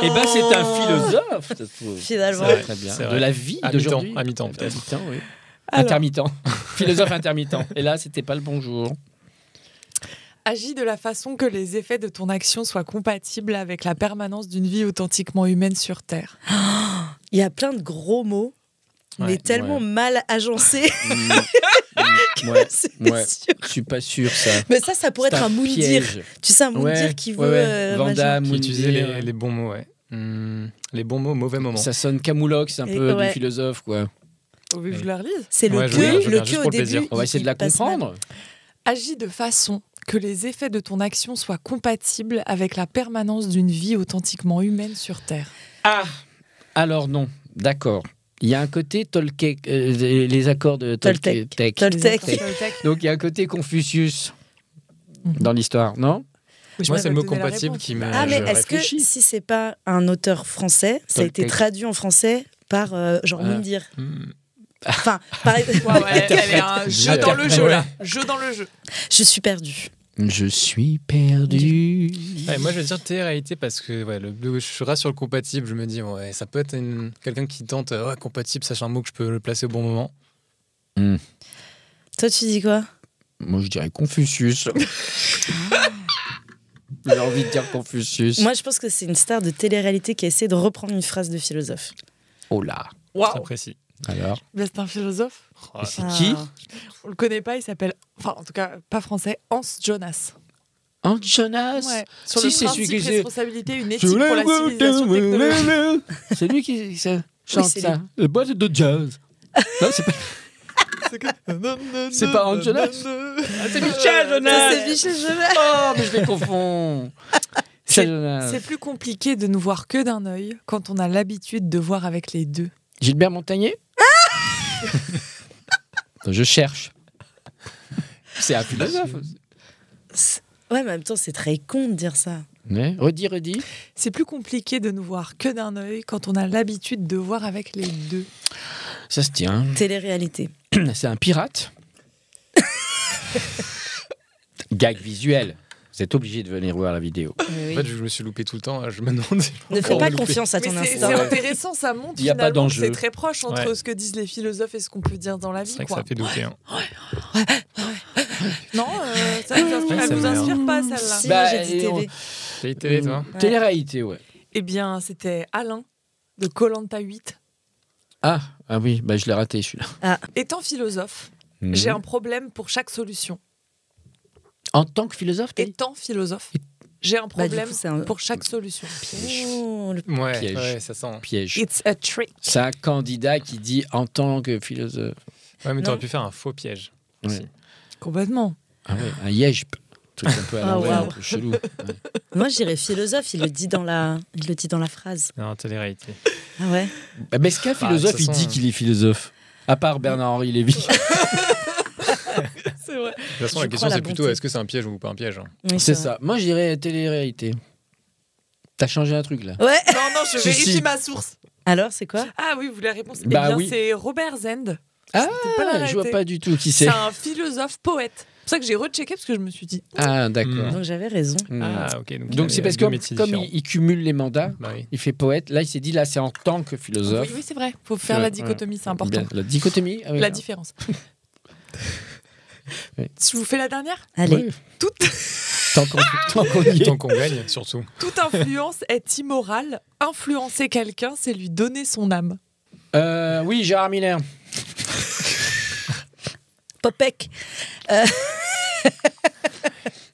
Eh ben, c'est un philosophe, ça se trouve. Finalement. C'est vrai. Très bien. C'est De vrai. la vie À d'aujourd'hui. mi-temps, à mi-temps, peut-être. mi-temps, oui. Alors, Intermittent. Philosophe intermittent. Et là, c'était pas le bonjour. agis de la façon que les effets de ton action soient compatibles avec la permanence d'une vie authentiquement humaine sur Terre. Il y a plein de gros mots, mais Ouais, tellement mal agencés. Ouais, C'est ouais. sûr. Je suis pas sûr, ça. Mais ça pourrait C'est être un moundir. piège. Tu sais, un moundir Ouais, qui ouais, veut. ouais. Van machin. Damme, Qui utilisait Moundir. les bons mots, ouais. Les bons mots, mauvais moments. Ça sonne camoulox, un Et peu ouais. du philosophe, quoi. Vous voulez que je la relise? C'est le Ouais, je que, regarde le juste que pour au le plaisir. début. On va essayer de la il passe mal. comprendre. Agis de façon que les effets de ton action soient compatibles avec la permanence d'une vie authentiquement humaine sur Terre. Ah, alors non, d'accord. Il y a un côté Tolkien, les accords de Tolkien. Toltec. Donc il y a un côté Confucius dans l'histoire, non? Moi, c'est le mot compatible qui me. Ah, mais je est-ce que réfléchis. si c'est pas un auteur français, ça a été Tolkien. traduit en français par genre Ah. Mindir Hmm. Enfin, par exemple, Ouais, elle est un jeu dans le jeu, là. Jeu dans le jeu. je suis perdue. Je suis perdu. Ouais, moi, je vais dire télé-réalité parce que je reste sur le compatible. Je me dis, ouais, ça peut être quelqu'un qui tente compatible, sachant un mot que je peux le placer au bon moment. Toi, tu dis quoi? Moi, je dirais Confucius. J'ai envie de dire Confucius. Moi, je pense que c'est une star de télé-réalité qui essaie de reprendre une phrase de philosophe. Oh là. C'est Waouh. précis. Alors, Ben, c'est un philosophe. et c'est qui? On le connaît pas, il s'appelle, enfin en tout cas pas français, Hans Jonas. Hans Jonas. Ouais. Sur Si, le c'est celui principe, qui- responsabilité, une éthique pour la civilisation technologique. C'est lui qui chante c'est ça. Le boîte de jazz. Non, c'est pas. C'est pas Hans Jonas. C'est Michel Jonas. C'est Michel Jonas. Oh, mais je les confonds. Michel Jonas. C'est plus compliqué de ne voir que d'un œil quand on a l'habitude de voir avec les deux. Gilbert Montagnier. Je cherche. C'est un philosophe. Ouais, mais en même temps, c'est très con de dire ça. Ouais. Redis. C'est plus compliqué de ne voir que d'un œil quand on a l'habitude de voir avec les deux. Ça se tient. Télé-réalité. C'est un pirate. Gag visuel. Vous êtes obligé de venir voir la vidéo. Oui, oui. En fait, je me suis loupé tout le temps. Je me demande. Ne fais pas confiance à Mais ton c'est instinct. intéressant, ça montre Il y a pas finalement que d'enjeu. c'est très proche entre Ouais. ce que disent les philosophes et ce qu'on peut dire dans la vie. C'est vrai que Quoi. ça fait douter. Hein. Non, ça vous inspire, elle ça vous m'énerve. inspire pas celle-là. Si, Bah, moi, j'ai dit et on- TV. Télé, toi Ouais. Télé-réalité, ouais. Eh bien, c'était Alain de Koh-Lanta 8. Ah oui, bah, je l'ai raté celui-là. Étant philosophe, Mhm. j'ai un problème pour chaque solution. En tant que philosophe, t'as dit Étant philosophe, j'ai un Bah, du problème coup, c'est un- pour chaque solution. Oh, le- Ouais, Piège. ouais, ça sent. Piège. It's a trick. C'est un candidat qui dit en tant que philosophe. Ouais, mais Non. t'aurais pu faire un faux piège. Ouais. aussi. Complètement. Ah ouais, un yejp. Truc un peu à Ah, l'envers, waouh. un peu chelou. Ouais. Moi, je dirais philosophe, il le dit dans la phrase. Non, télé-réalité. Ah ouais. Bah, mais est-ce qu'un philosophe, de il toute dit façon, qu'il est philosophe? À part Bernard-Henri Lévy. C'est vrai. De toute façon, Je la question, crois la c'est plutôt bonté. est-ce que c'est un piège ou pas un piège hein. Oui, C'est vrai. ça. Moi, je dirais télé-réalité. T'as changé un truc là. Ouais. Non, non, je Si, vérifie si. ma source. Alors, c'est quoi? Ah oui, vous voulez la réponse Bah Eh bien, oui. c'est Robert Zend. Ah, C'était pas la je vois réalité. pas du tout qui C'est c'est. un philosophe poète. C'est pour ça que j'ai rechecké parce que je me suis dit. Ah, d'accord. Donc, j'avais raison. Hmm. Ah, ok. Donc c'est parce que comme il cumule les mandats, Bah oui. il fait poète. Là, il s'est dit là, c'est en tant que philosophe. Oui, c'est vrai. Faut faire Ouais, la dichotomie, c'est important. Bien, la dichotomie. Ah oui. La différence. Oui. Je vous fais la dernière. Allez. Oui. Tant qu'on y est. Tant qu'on gagne, surtout. Toute influence est immorale. Influencer quelqu'un, c'est lui donner son âme. Oui, Gérard Miller. Popek.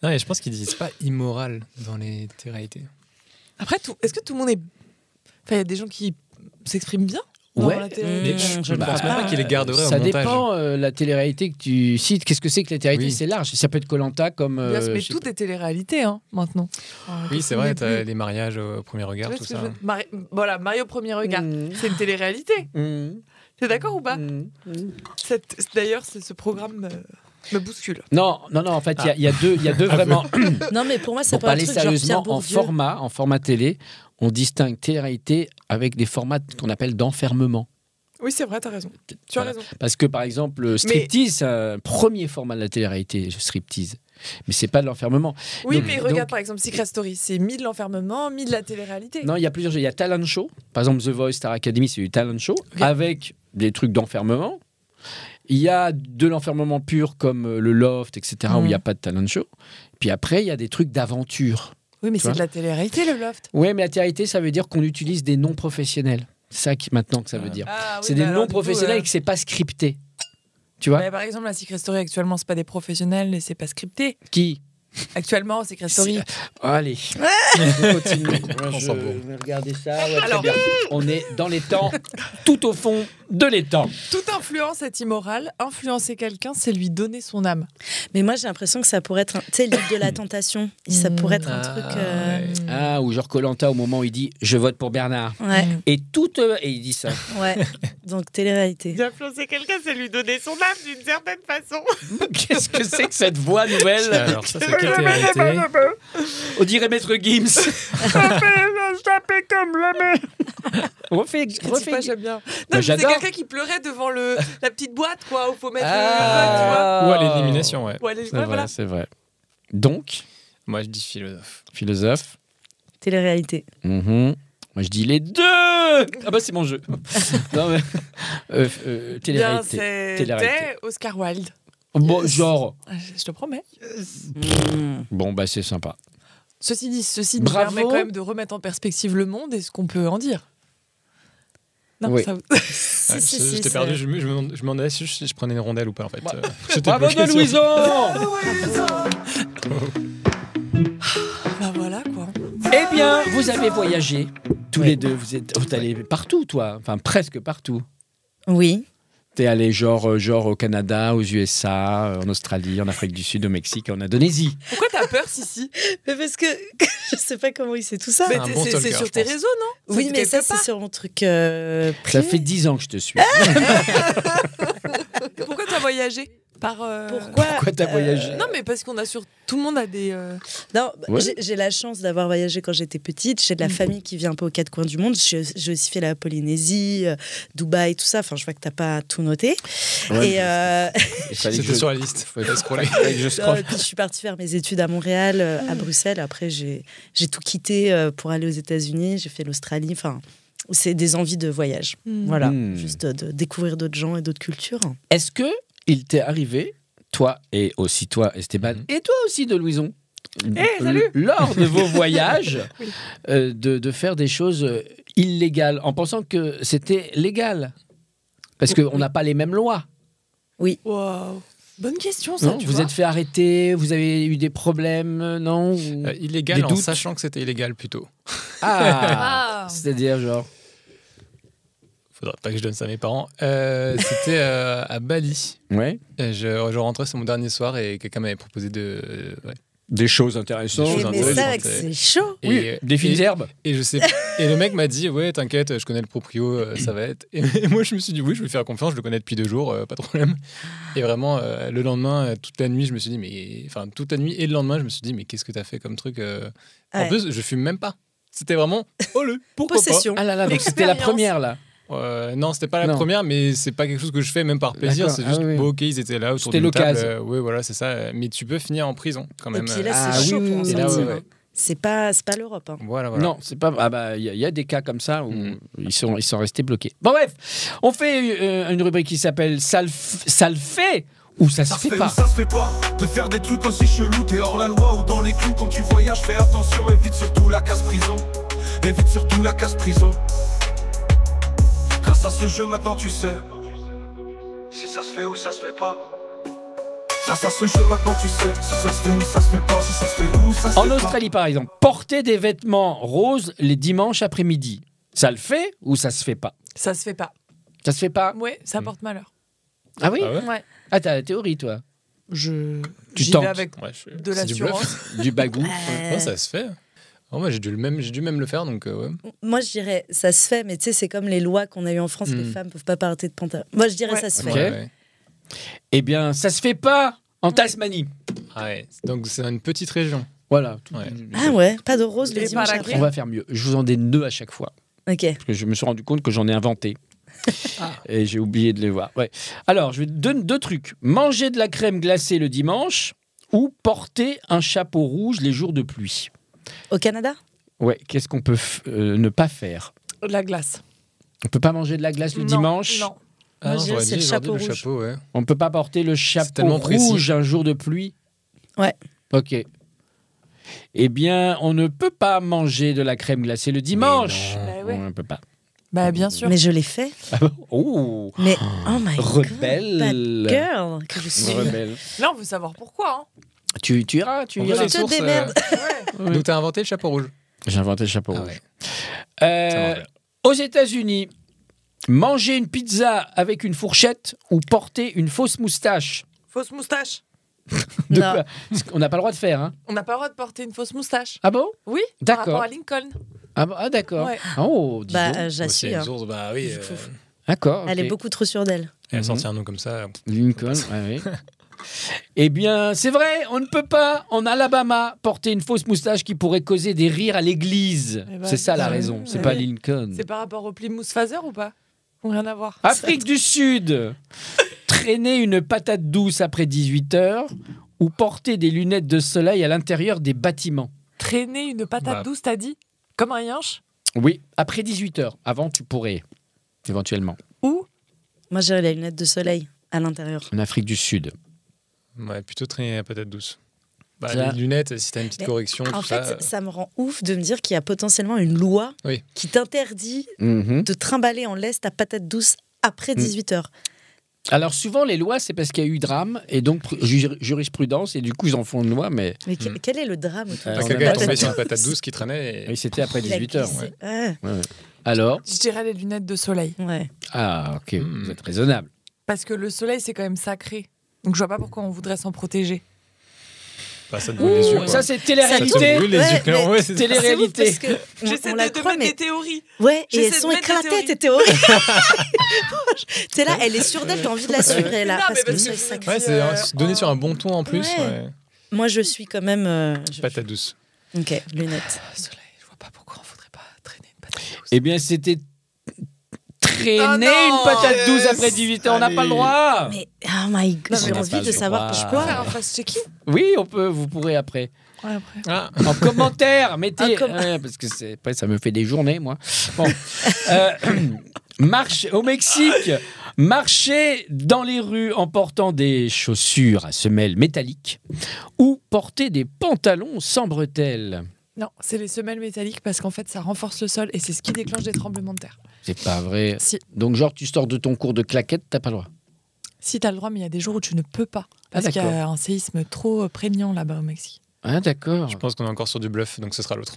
Non, et je pense qu'ils disent pas immoral dans les télé-réalités. Après, est-ce que tout le monde est. Enfin, il y a des gens qui s'expriment bien dans Ouais. la télé. Mais je Bah, pense même pas qu'ils les garderaient au Ça montage. dépend la télé-réalité que tu cites. Qu'est-ce que c'est que la télé-réalité? Oui. C'est large. Ça peut être Koh-Lanta comme. Bien sûr, mais je sais tout est télé-réalité hein, maintenant. Oui, c'est vrai, t'as les mariages au premier regard, tout ça. Voilà, Mario Premier Regard. Mmh. C'est une télé-réalité. Mmh. T'es d'accord ou pas Mmh. D'ailleurs, ce programme me bouscule. Non, en fait, il y a deux vraiment. Non, mais pour moi, c'est Pour pas un parler truc genre Pierre sérieusement, Bourdieu. en format télé, on distingue télé-réalité avec des formats qu'on appelle d'enfermement. Oui, c'est vrai, t'as raison. Tu as Voilà. raison. Parce que par exemple, striptease, c'est un premier format de la télé-réalité, le striptease. Mais c'est pas de l'enfermement. Oui, Donc- mais regarde donc- par exemple Secret Story, c'est mis de l'enfermement, mis de la télé-réalité. Non, il y a plusieurs jeux. Il y a Talent Show. Par exemple, The Voice, Star Academy, c'est du Talent Show avec des trucs d'enfermement. Il y a de l'enfermement pur comme le Loft, etc., où il n'y a pas de Talent Show. Puis après, il y a des trucs d'aventure. Oui, mais Tu c'est vois de la télé-réalité le loft. Ouais, mais la télé-réalité, ça veut dire qu'on utilise des noms professionnels. C'est ça maintenant que ça veut dire. Ah, oui, C'est bah des alors, noms du coup, professionnels et que c'est pas scripté. Tu vois par exemple, la Secret Story actuellement, c'est pas des professionnels et c'est pas scripté. Qui Actuellement, Secret Story. Allez, on continue. Moi, On je s'en bourre. vais regarder ça. Ouais, très Alors. bien. On est dans les temps, tout au fond de l'étang. Toute influence est immorale. Influencer quelqu'un, c'est lui donner son âme. Mais moi, j'ai l'impression que ça pourrait être, tu sais, l'île de la tentation. Ça pourrait être un truc. Ah, ou genre Koh-Lanta au moment où il dit « Je vote pour Bernard Ouais, ». Et et il dit ça. ouais. Donc, télé-réalité. D'influencer quelqu'un, c'est lui donner son âme d'une certaine façon. Qu'est-ce que c'est que cette voix nouvelle? Alors, ça, c'est quelle télé-réalité? On dirait Maître Gims. Taper comme la main. Refais. Je critique pas, j'aime bien. Non, Moi, mais c'est j'adore. quelqu'un qui pleurait devant la petite boîte, quoi, où faut mettre Ah. Ou à l'élimination, ouais. le vote, tu vois. C'est Ouais, vrai, voilà. c'est vrai. Donc, Moi, je dis philosophe. philosophe. Télé-réalité. Mhm. Moi, je dis les deux. Ah bah, c'est mon jeu. Non, mais... Bien, télé-réalité. c'était Oscar Wilde. Bon, genre... Ah, je te promets. Bon, bah, c'est sympa. Ceci nous Bravo. permet quand même de remettre en perspective le monde et ce qu'on peut en dire. Non, Oui. ça... Ouais, je t'ai perdu, je me demandais si je prenais une rondelle ou pas en fait. J'étais Bravo bloqué de sur- Louison. Bah voilà, quoi. Eh bien, vous avez voyagé tous les deux. Vous êtes allés partout, toi. Enfin, presque partout. Oui. T'es allé genre au Canada, aux USA, en Australie, en Afrique du Sud, au Mexique, en Indonésie. Pourquoi t'as peur, Sissi? Mais parce que je sais pas comment il sait tout ça. Mais un bon c'est stalker, sur je tes pense. réseaux, non? Oui, mais quelque ça, c'est part. sur mon truc Ça privé. fait 10 ans que je te suis. Pourquoi t'as voyagé? Pourquoi t'as voyagé Non, mais parce qu'on a sur... Tout le monde a des... Non, Ouais. j'ai la chance d'avoir voyagé quand j'étais petite. J'ai de la famille qui vient un peu aux quatre coins du monde. J'ai aussi fait la Polynésie, Dubaï, tout ça. Enfin, je vois que t'as pas tout noté. Ouais, Et, Il fallait que C'était je... sur la liste. Faut pas scroller. fallait que je non, scrolle. et puis je suis partie faire mes études à Montréal, à Bruxelles. Après, j'ai tout quitté pour aller aux États-Unis. J'ai fait l'Australie. Enfin, c'est des envies de voyage. Voilà, juste de découvrir d'autres gens et d'autres cultures. Est-ce que il t'est arrivé, toi et aussi toi, Esteban, et toi aussi de Louison, salut. lors de vos voyages, de faire des choses illégales en pensant que c'était légal? Parce qu'on n'a pas les mêmes lois. Wow. Bonne question, ça, Non, tu vous vois. êtes fait arrêter, vous avez eu des problèmes, non? Illégal Des en doutes. sachant que c'était illégal plutôt. Ah, Ah. c'est-à-dire genre... Faudrait pas que je donne ça à mes parents. C'était à Bali. Ouais. Et je rentrais sur mon dernier soir et quelqu'un m'avait proposé de. Ouais. Des choses intéressantes. Des choses Mais intéressantes. ça, c'est chaud. Oui, des fines herbes. Et je sais. Et le mec m'a dit ouais, t'inquiète, je connais le proprio, ça va être. Et moi, je me suis dit oui, je vais lui faire confiance, je le connais depuis 2 jours, pas de problème. Et vraiment, le lendemain, toute la nuit, je me suis dit mais, enfin toute la nuit et le lendemain, je me suis dit mais qu'est-ce que t'as fait comme truc En Ouais. plus, je fume même pas. C'était vraiment pourquoi Possession. Ah là là, donc c'était la L'expérience. première là. pas. Non, c'était pas la Non. première, mais c'est pas quelque chose que je fais même par plaisir. D'accord. C'est juste Ah oui. bon, ok, ils étaient là autour C'était d'une table. l'occasion. Oui, voilà, c'est ça. Mais tu peux finir en prison quand Et même. puis là, Ah c'est chaud oui, pour en oui, Et là, sortir. ouais, ouais. C'est pas l'Europe. Hein. Voilà, voilà. Non, c'est pas. Ah bah, il y a des cas comme ça où ils sont restés bloqués. Bon bref, on fait une rubrique qui s'appelle ça le fait ou ça se fait ou pas. ça se fait pas de faire des trucs aussi chelous, t'es hors la loi ou dans les clous quand tu voyages, fais attention, évite surtout la casse prison. Évite surtout la casse prison. Grâce à ce jeu maintenant tu sais si ça se fait ou ça se fait pas. Grâce à ce jeu maintenant tu sais si ça se fait ou ça se fait pas, si ça se fait ou ça se fait En pas. Australie par exemple, porter des vêtements roses les dimanches après-midi, ça le fait ou ça se fait pas? Ça se fait pas. Ça se fait pas? Ouais, ça porte malheur. Ah oui? Ah ouais Ouais. Ah t'as la théorie toi? Je... Tu J'y tentes. vais avec Ouais, de c'est du bluff. l'assurance. Du bagou? Ouais, ça se fait. Oh, moi, j'ai dû même le faire, donc ouais. Moi, je dirais, ça se fait, mais tu sais, c'est comme les lois qu'on a eues en France, les femmes peuvent pas porter de pantalon. Moi, je dirais, Ouais. ça se fait. Ok. Ouais. Eh bien, ça se fait pas en Tasmanie. Ah ouais. Donc c'est une petite région. Voilà. Ouais. Ah ouais, pas de rose le Les dimanche paraquets. On après. va faire mieux. Je vous en donne 2 à chaque fois. Ok. Parce que je me suis rendu compte que j'en ai inventé. Et j'ai oublié de les voir. Ouais. Alors, je vais te donner 2 trucs. Manger de la crème glacée le dimanche ou porter un chapeau rouge les jours de pluie. Au Canada? Ouais, qu'est-ce qu'on peut ne pas faire? La glace. On peut pas manger de la glace le Non, dimanche? Non. Moi, je dirais j'aurais c'est dit le aujourd'hui chapeau rouge. chapeau, ouais. On peut pas porter le chapeau tellement précis. rouge un jour de pluie? Ouais. Ok. Eh bien, on ne peut pas manger de la crème glacée le dimanche. non. Bah ouais. On ne peut pas. Bah bien sûr. Mais je l'ai fait. Oh, Mais oh my god, rebelle. bad girl que je suis. Rebelle. Là, on veut savoir pourquoi. Hein. Tu iras, tu On iras. voit les te sources, démerdes. Ouais. Donc, t'as inventé le chapeau rouge. J'ai inventé le chapeau Ah rouge. ouais. Ça marche bien. Aux États-Unis, manger une pizza avec une fourchette ou porter une fausse moustache. Fausse moustache. De Non. quoi On n'a pas le droit de faire, hein. On n'a pas le droit de porter une fausse moustache. Ah bon? Oui, par D'accord. rapport à Lincoln. Ah, d'accord. Ouais. Oh, dis donc. Bah, Aussi, j'assure. une hein. source, bah oui. D'accord. Elle ok. est beaucoup trop sûre d'elle. Elle a Mhm. sorti un nom comme ça. Lincoln, ouais, oui. Eh bien, c'est vrai, on ne peut pas, en Alabama, porter une fausse moustache qui pourrait causer des rires à l'église. Eh ben, C'est ça la ouais. raison, c'est Ouais. pas Lincoln. C'est par rapport au Plymouth Phaser ou pas? Ou rien à voir. Afrique du Sud, traîner une patate douce après 18 heures ou porter des lunettes de soleil à l'intérieur des bâtiments. Traîner une patate Bah. douce, t'as dit? Comme un yinche? Oui, après 18 heures. Avant, tu pourrais, éventuellement. Ou Moi, j'ai les lunettes de soleil à l'intérieur. En Afrique du Sud. Ouais, plutôt traîner la patate douce. Bah, Ça- les lunettes, si t'as une petite Mais correction, En tout fait, ça. ça me rend ouf de me dire qu'il y a potentiellement une loi Oui. qui t'interdit Mhm. de trimballer en laisse ta patate douce après 18h. Alors souvent, les lois, c'est parce qu'il y a eu drame et donc jurisprudence et du coup, ils en font une loi, mais Mais quel est le drame autour Euh, de on cette Quelqu'un est pas tombé patate sur une douce patate douce qui traînait. oui, c'était après Il a 18 heures. glissé. Ouais. Alors je dirais les lunettes de soleil. Ouais. Ah, ok, Hmm. vous êtes raisonnable. Parce que le soleil, c'est quand même sacré. Donc je vois pas pourquoi on voudrait s'en protéger. Bah, ça te brûle les yeux. quoi. Ça, c'est Ça télé-réalité. te brûle les Ouais, yeux, clairement, mais- ouais, c'est ça. Télé-réalité. C'est ouf parce que J'essaie on de la te croit, mettre mais des théories. ouais, et J'essaie elles de sont mettre des éclatées tes théories. théories. T'es là, elle est sûre d'elle, t'as envie de la suivre, elle est là. Non, mais Parce que parce ça, que c'est je- sacré. Ouais, c'est donné sur un bon ton en plus. Ouais. Ouais. Moi, je suis quand même. Patate douce. Ok, lunettes. Soleil, je vois pas pourquoi on voudrait pas traîner une patate douce. Eh bien, c'était traîner Oh non, une patate douce yes. après 18 heures. On n'a pas le droit. Mais oh my god, Non, j'ai mais on envie n'a pas de le savoir droit. Je peux faire pourquoi. un fast-checking? Oui, on peut, vous pourrez après. Ouais, après. Ah, En commentaire, mettez. En com- Ouais, parce que après, ça me fait des journées, moi. Bon. Euh, marche au Mexique. Marcher dans les rues en portant des chaussures à semelles métalliques ou porter des pantalons sans bretelles. Non, c'est les semelles métalliques parce qu'en fait, ça renforce le sol et c'est ce qui déclenche des tremblements de terre. C'est pas vrai. Si, Donc, genre, tu sors de ton cours de claquettes, t'as pas le droit. si t'as le droit, mais il y a des jours où tu ne peux pas. Parce qu'il y d'accord. a un séisme trop prégnant là-bas au Mexique. Ah, d'accord. je pense qu'on est encore sur du bluff, donc ce sera l'autre.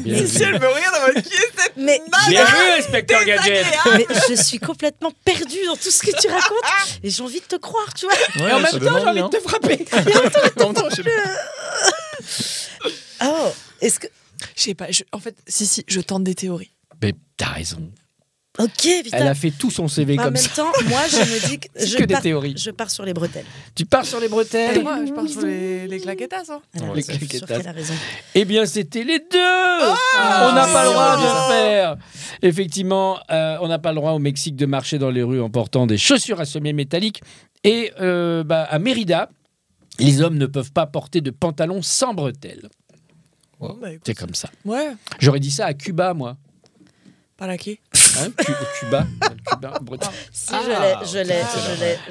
Bien vu. elle me regarde en mode qui est cette Mais, Bien vu, inspecteur Gadget. mais je suis complètement perdue dans tout ce que tu racontes et j'ai envie de te croire, tu vois. Ouais, Et en ça même donne temps, j'ai envie envie, de te frapper. En même temps, je sais pas. Oh, est-ce que. Je sais pas, en fait, si, je tente des théories. Mais t'as raison. Ok, Elle putain. a fait tout son CV En comme même ça. temps, moi, je me dis que C'est que des théories. je pars sur les bretelles. Tu pars sur les bretelles. Moi, je pars sur les claquettes, hein. Elle a Ouais, raison, les je suis sûre claquettes. qu'elle a raison. Eh bien, c'était les deux. On n'a pas le droit de le faire. Effectivement, on n'a pas le droit au Mexique de marcher dans les rues en portant des chaussures à semelles métalliques. Et à Mérida, les hommes ne peuvent pas porter de pantalons sans bretelles. Bah, écoute, C'est comme ça. Ouais, J'aurais dit ça à Cuba, moi. pas la quai. Hein, Cuba, bretelles. Si, je l'ai.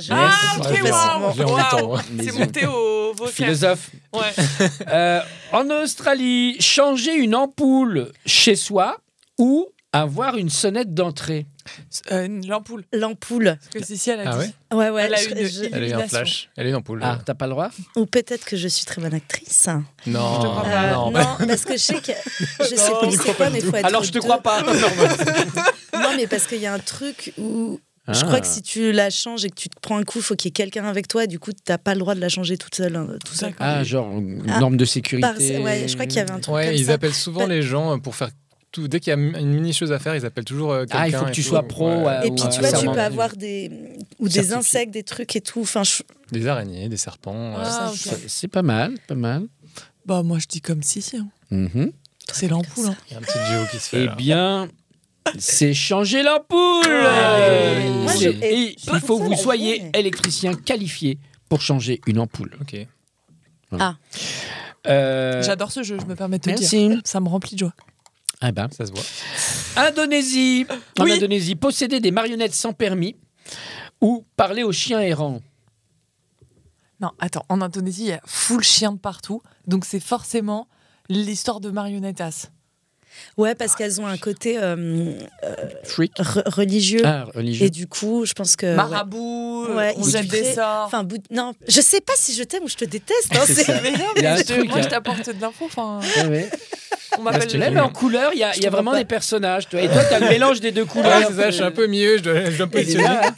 Ah, Très ok, facilement. waouh, J'ai envie de t'en- waouh. C'est monté au vocable. Philosophe. Ouais. En Australie, changer une ampoule chez soi ou avoir une sonnette d'entrée. L'ampoule. L'ampoule. Parce que Cécile, elle a Ah dit. ouais Ouais, Elle a je- une- je- Elle a eu un Illumination. flash. Elle est une ampoule. Ah, t'as pas le droit? Ou peut-être que je suis très bonne actrice. Non, Je te crois pas. non. Non, parce que je sais que. Je sais Non, plus on y c'est croit quoi, pas mais du il faut être. Alors je te deux. crois pas. Non, mais parce qu'il y a un truc où. Je Ah. crois que si tu la changes et que tu te prends un coup, il faut qu'il y ait quelqu'un avec toi. Du coup, t'as pas le droit de la changer toute seule. Tout seul. D'accord. Ah, genre une Ah. norme de sécurité. Ouais, je crois qu'il y avait un truc Ouais, comme ils ça. appellent souvent Bah- les gens pour faire tout. Dès qu'il y a une mini chose à faire, ils appellent toujours quelqu'un. Ah, il faut que et tu tout. sois pro, Ouais. Et puis, Ouais, tu vois, tu serment. peux avoir des Certifié. insectes, des trucs et tout. Enfin, Des araignées, des serpents. Ah, ça, ok. C'est pas mal, pas mal. Bah, moi, je dis comme si. Hein. Mhm. C'est l'ampoule. Hein. Il y a un petit duo qui se fait. Eh là. bien, c'est changer l'ampoule. Moi, C'est- je- Et et il faut que ça, vous la soyez journée. électricien qualifié pour changer une ampoule. Ok. J'adore ce jeu, je me permets de te Merci. dire. Ça me remplit de joie. Ah ben. Ça se voit. Indonésie. En Oui. Indonésie, posséder des marionnettes sans permis ou parler aux chiens errants. Non, attends, en Indonésie, il y a full chien de partout. Donc, c'est forcément l'histoire de marionnettas. Ouais, parce qu'elles ont un côté Freak. religieux. Ah, religieux. Et du coup, je pense que. Marabout, Ouais, on il jette des serait- sorts. Enfin, non, je sais pas si je t'aime ou je te déteste. Hein, C'est ça. Mais non, Il y a mais un truc, moi, hein. je t'apporte de l'info. Enfin, Ouais, ouais. on m'appelle Reste Même en couleur, il y a comprends vraiment pas. des personnages. Tu vois. Et toi, t'as le mélange des deux couleurs. Ouais, c'est ça, je suis un peu mieux, je dois me Et c'est positionner. là, hein.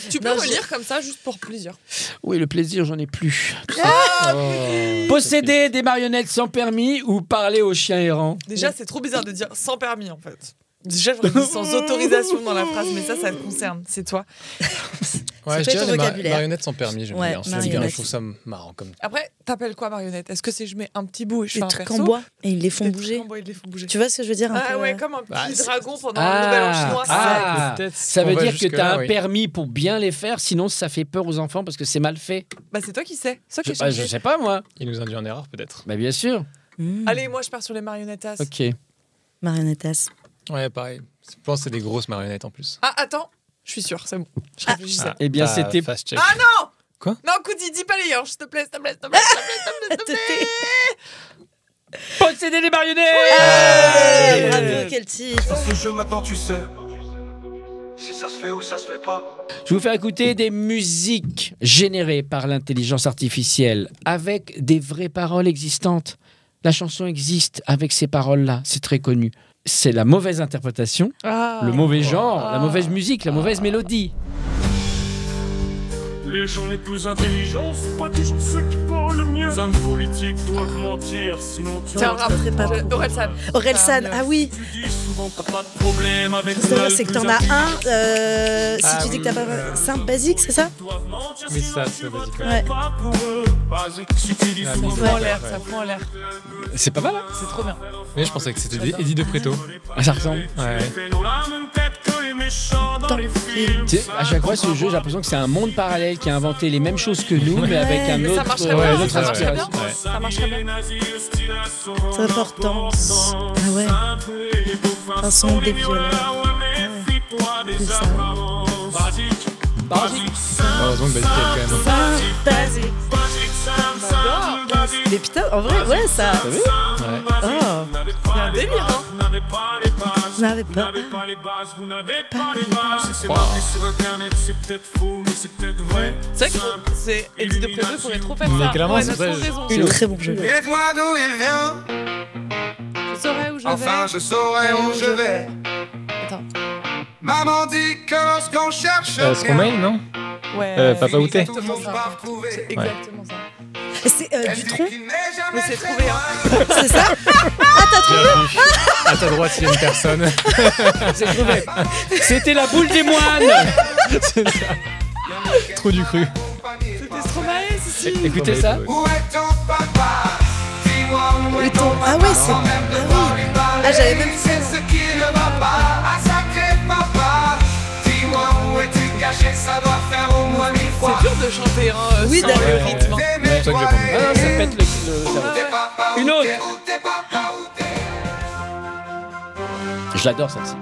Tu peux Non, relire comme ça, juste pour plaisir. Oui, le plaisir, j'en ai plus. Ah, Posséder des marionnettes sans permis ou parler aux chiens errants. déjà, c'est trop bizarre de dire sans permis, en fait. Déjà, j'aurais dit sans autorisation dans la phrase, mais ça te concerne. C'est toi. Ouais, C'est je dirais ton les vocabulaire. marionnettes sans permis, j'aime Ouais, bien. C'est marionnettes. bien, je trouve ça marrant comme. Après, t'appelles quoi marionnette? Est-ce que c'est je mets un petit bout et je Des fais un trucs perso? en bois et ils les font Des bouger. trucs en bois, ils les font bouger. Tu vois ce que je veux dire un Ah peu, ouais, comme un Bah, petit c'est- dragon pendant le nouvel an chinois. Ah, Peut-être ça qu'on veut va dire que tu as jusque-là, un oui. permis pour bien les faire, sinon ça fait peur aux enfants parce que c'est mal fait. Bah, c'est toi qui sais. C'est toi qui Je sais pas moi. Il nous induit en erreur, peut-être. Bah bien sûr. Mmh. Allez, moi, je pars sur les marionnettas. Ok. Marionnettas. Ouais, pareil. Je pense que c'est des grosses marionnettes en plus. Ah, attends. Je suis sûre, c'est bon. Je réfléchissais. Eh bien, Bah, c'était fast check. Ah non! Quoi? Non, Koudi, dis pas les yanches, s'il te plaît, s'il te plaît, s'il te plaît, s'il te plaît, s'il te plaît, s'il te plaît. posséder les marionnettes. Ah, bravo, quel titre. Ça se joue maintenant, tu sais. Si ça se fait ou ça se fait pas. Je vais vous faire écouter des musiques générées par l'intelligence artificielle avec des vraies paroles existantes. La chanson existe avec ces paroles-là, c'est très connu. C'est la mauvaise interprétation, Ah. le mauvais genre, la mauvaise musique, la mauvaise mélodie. Les gens les plus intelligents, c'est pas toujours ceux qui parlent le mieux. Les hommes politiques doivent mentir, sinon tu C'est un rap. Très pas pour. Orelsan. Orelsan, ah oui. Tu dis souvent que t'as pas de problème avec C'est-à-dire, c'est que t'en as un. Si Ah tu dis que oui. t'as pas. Simple, basique, c'est ça? Oui, ça, c'est basique. Ouais. Pas pour eux. Basique, si tu dis Ah, souvent Ça Ouais. prend l'air, ça prend l'air. C'est pas mal, hein? C'est trop bien. Mais je pensais que c'était Eddie de Préto. Ah, ça ressemble. Ouais. fais-nous la même tête que les méchants dans les films. Tu sais, à chaque fois, ce jeu, j'ai l'impression que c'est un monde parallèle qui a inventé les mêmes choses que nous, mais avec un Mais autre, ça marcherait ouais, bien, une autre ça marcherait bien. inspiration. Ça marcherait bien. C'est important. Ah ouais. Un son des violons. C'est ça. Heureusement que Basique est quand même. Basique. Mais putain, en vrai, ouais, ça. T'as vu? Ouais. Oh, Il y a un délire, hein. vous n'avez pas. C'est vrai que c'est Eddie de Préto pourrait trop faire Mais ça. clairement, Ouais, c'est t'as trop ça, raison. C'est très bon jeu. Dites-moi d'où il vient, Je saurais où je enfin vais. je saurai où je vais. Attends. Maman dit que lorsqu'on cherche Stromae, non? Ouais. Papa Outé. Exactement ça. par trouver. C'est exactement ça. C'est Dutronc, Mais c'est trouvé, hein. c'est ça? Bienvenue. À ta droite, il y a une personne. C'est trouvé. C'était la boule des moines. Trop du cru. C'était Stromae, si. Écoutez ça. Où est ton papa? Dis-moi où est ton Ah ouais, c'est. Ah oui. Ah, j'avais même. C'est ce qui ne va pas. Ah sacré papa. Dis-moi où es-tu caché? Ça doit faire au moins 1000 fois. C'est dur de chanter, hein, Oui, sans d'accord. le rythme. C'est pour ça que j'ai pas mis. Ah non, ça pète le cerveau. Une autre. Je l'adore celle-ci.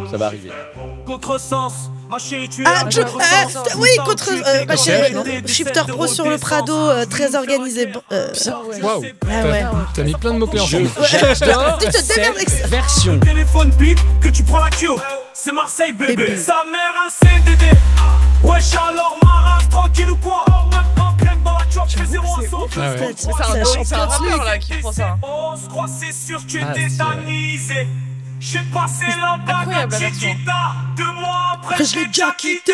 Ça va arriver. Contresens, ma chérie, tu es Ah, un oui, contre. Shifter Pro sur le Prado, très organisé. Bon, Waouh. Ah ouais. T'as mis plein de mots-clés ensemble. J'adore Tu te démerdes avec ça. cette version. téléphone bip que tu prends la queue. C'est Marseille bébé. Bébé. Sa mère un CDD. Wesh alors ma race tranquille ou quoi? En crème dans la chop, je fais zéro assaut. Ah ouais. C'est un rappeur là qui prend ça. Oh, je crois c'est sûr tu es Ah, c'est- tétanisé. J'ai passé la bague à incroyable, la version. Chiquita. 2 mois après Je l'ai déjà quitté.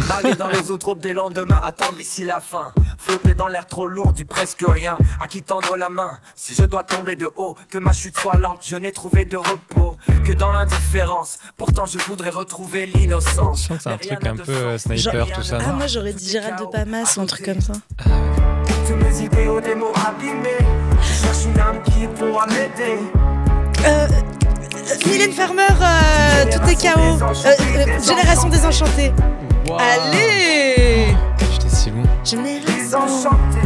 Marrer dans les autres troupes des lendemains, attendre ici la fin. Flotter dans l'air trop lourd du presque rien. À qui tendre la main, si je dois tomber de haut. Que ma chute soit lente, je n'ai trouvé de repos que dans l'indifférence. Pourtant je voudrais retrouver l'innocence. Je sens que c'est un truc un peu sniper, tout ça. Ah, non moi j'aurais dit Gérald de Pamas ou un truc comme ça. Tous mes idéaux, des mots abîmés. Je cherche une âme qui pourra m'aider. Mylène Farmer, tout est chaos. Génération désenchantée. Allez! J'étais si bon. Génération. Enchanté.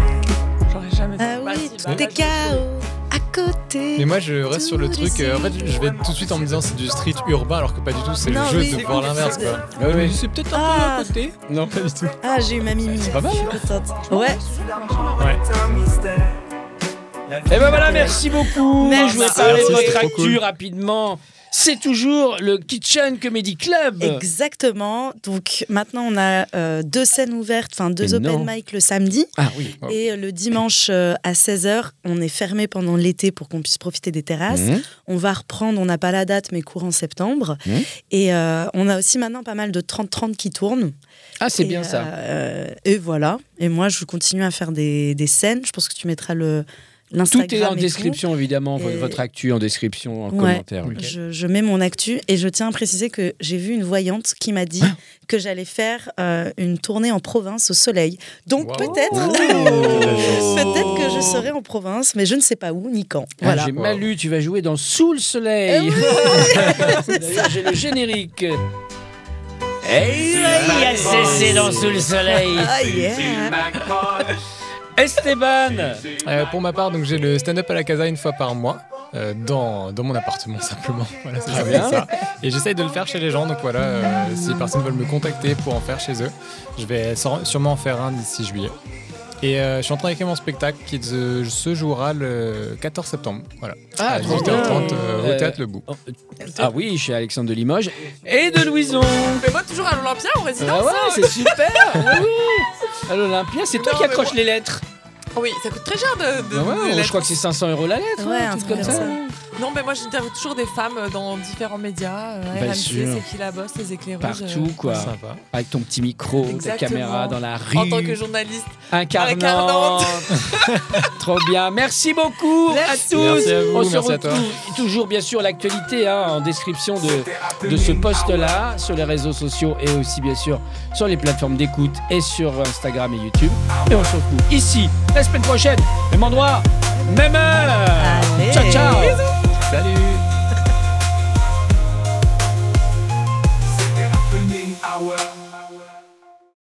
J'aurais jamais dit. Ah Bah, oui, si, tout bah, est chaos. À côté. Mais moi, je reste sur le truc. En fait, je vais tout de suite en me disant c'est du street urbain, alors que pas du tout. C'est le Non, jeu oui. de voir l'inverse, quoi. C'est peut-être un Ah. peu à côté. Non, pas du tout. Ah, j'ai eu ma mimi. C'est pas mal, Je suis contente. Ouais. Et ben voilà, merci beaucoup. Merci. Je voulais parler de Merci, votre c'est trop actu cool. rapidement. C'est toujours le Kitchen Comedy Club. Exactement. Donc maintenant, on a 2 scènes ouvertes, enfin 2 Mais open non. mic le samedi. Ah oui. Et le dimanche à 16h, on est fermé pendant l'été pour qu'on puisse profiter des terrasses. Mmh. On va reprendre, on n'a pas la date, mais courant septembre. Mmh. Et on a aussi maintenant pas mal de 30-30 qui tournent. Ah, c'est Et, bien ça. Et voilà. Et moi, je continue à faire des scènes. Je pense que tu mettras l'Instagram. Tout est en et tout. description, évidemment. Et- Votre actu en description, en Ouais. commentaire. oui. Je mets mon actu et je tiens à préciser que j'ai vu une voyante qui m'a dit que j'allais faire une tournée en province au soleil. Donc Wow. peut-être Oh. peut-être que je serai en province, mais je ne sais pas où ni quand. Ah, Voilà. j'ai mal lu, tu vas jouer dans Sous le soleil. D'ailleurs, j'ai le générique. Hey, c'est dans Sous le soleil. Ah, yeah. Esteban. Pour ma part, donc j'ai le stand-up à la casa une fois par mois. Dans mon appartement simplement. Voilà, c'est Très bien. ça. Et j'essaye de le faire chez les gens. Donc voilà, si les personnes veulent me contacter pour en faire chez eux, je vais sûrement en faire un d'ici juillet. Et je suis en train d'écrire mon spectacle qui se jouera le 14 septembre. Voilà. Ah, à trop 18h30 bien. au Théâtre Le Bout. Ah oui, chez Alexandre de Limoges et de Louison. Mais moi, toujours à l'Olympia, en résidence. Ah ouais, hein. c'est super. Oui. À l'Olympia, c'est toi Non, qui mais accroches moi- les lettres. Oui, ça coûte très cher de Ah ouais, de je lettres. crois que c'est 500 € la lettre. Ouais, un un truc truc comme comme ça. ça. Non, mais moi, j'interviewe toujours des femmes dans différents médias. Bien RMC, sûr. c'est qui la bosse, les éclaireuses. Partout, quoi. Sympa. Avec ton petit micro, ta Exactement. caméra dans la rue. En tant que journaliste. Incarnante. Trop bien. Merci beaucoup à tous. Merci à vous, On se merci à toi. retrouve toujours, bien sûr, l'actualité en description de ce post-là sur les réseaux sociaux et aussi, bien sûr, sur les plateformes d'écoute et sur Instagram et YouTube. Et on se retrouve ici la semaine prochaine. Même endroit, même heure. Allez. Ciao, ciao. Salut. Happening hour.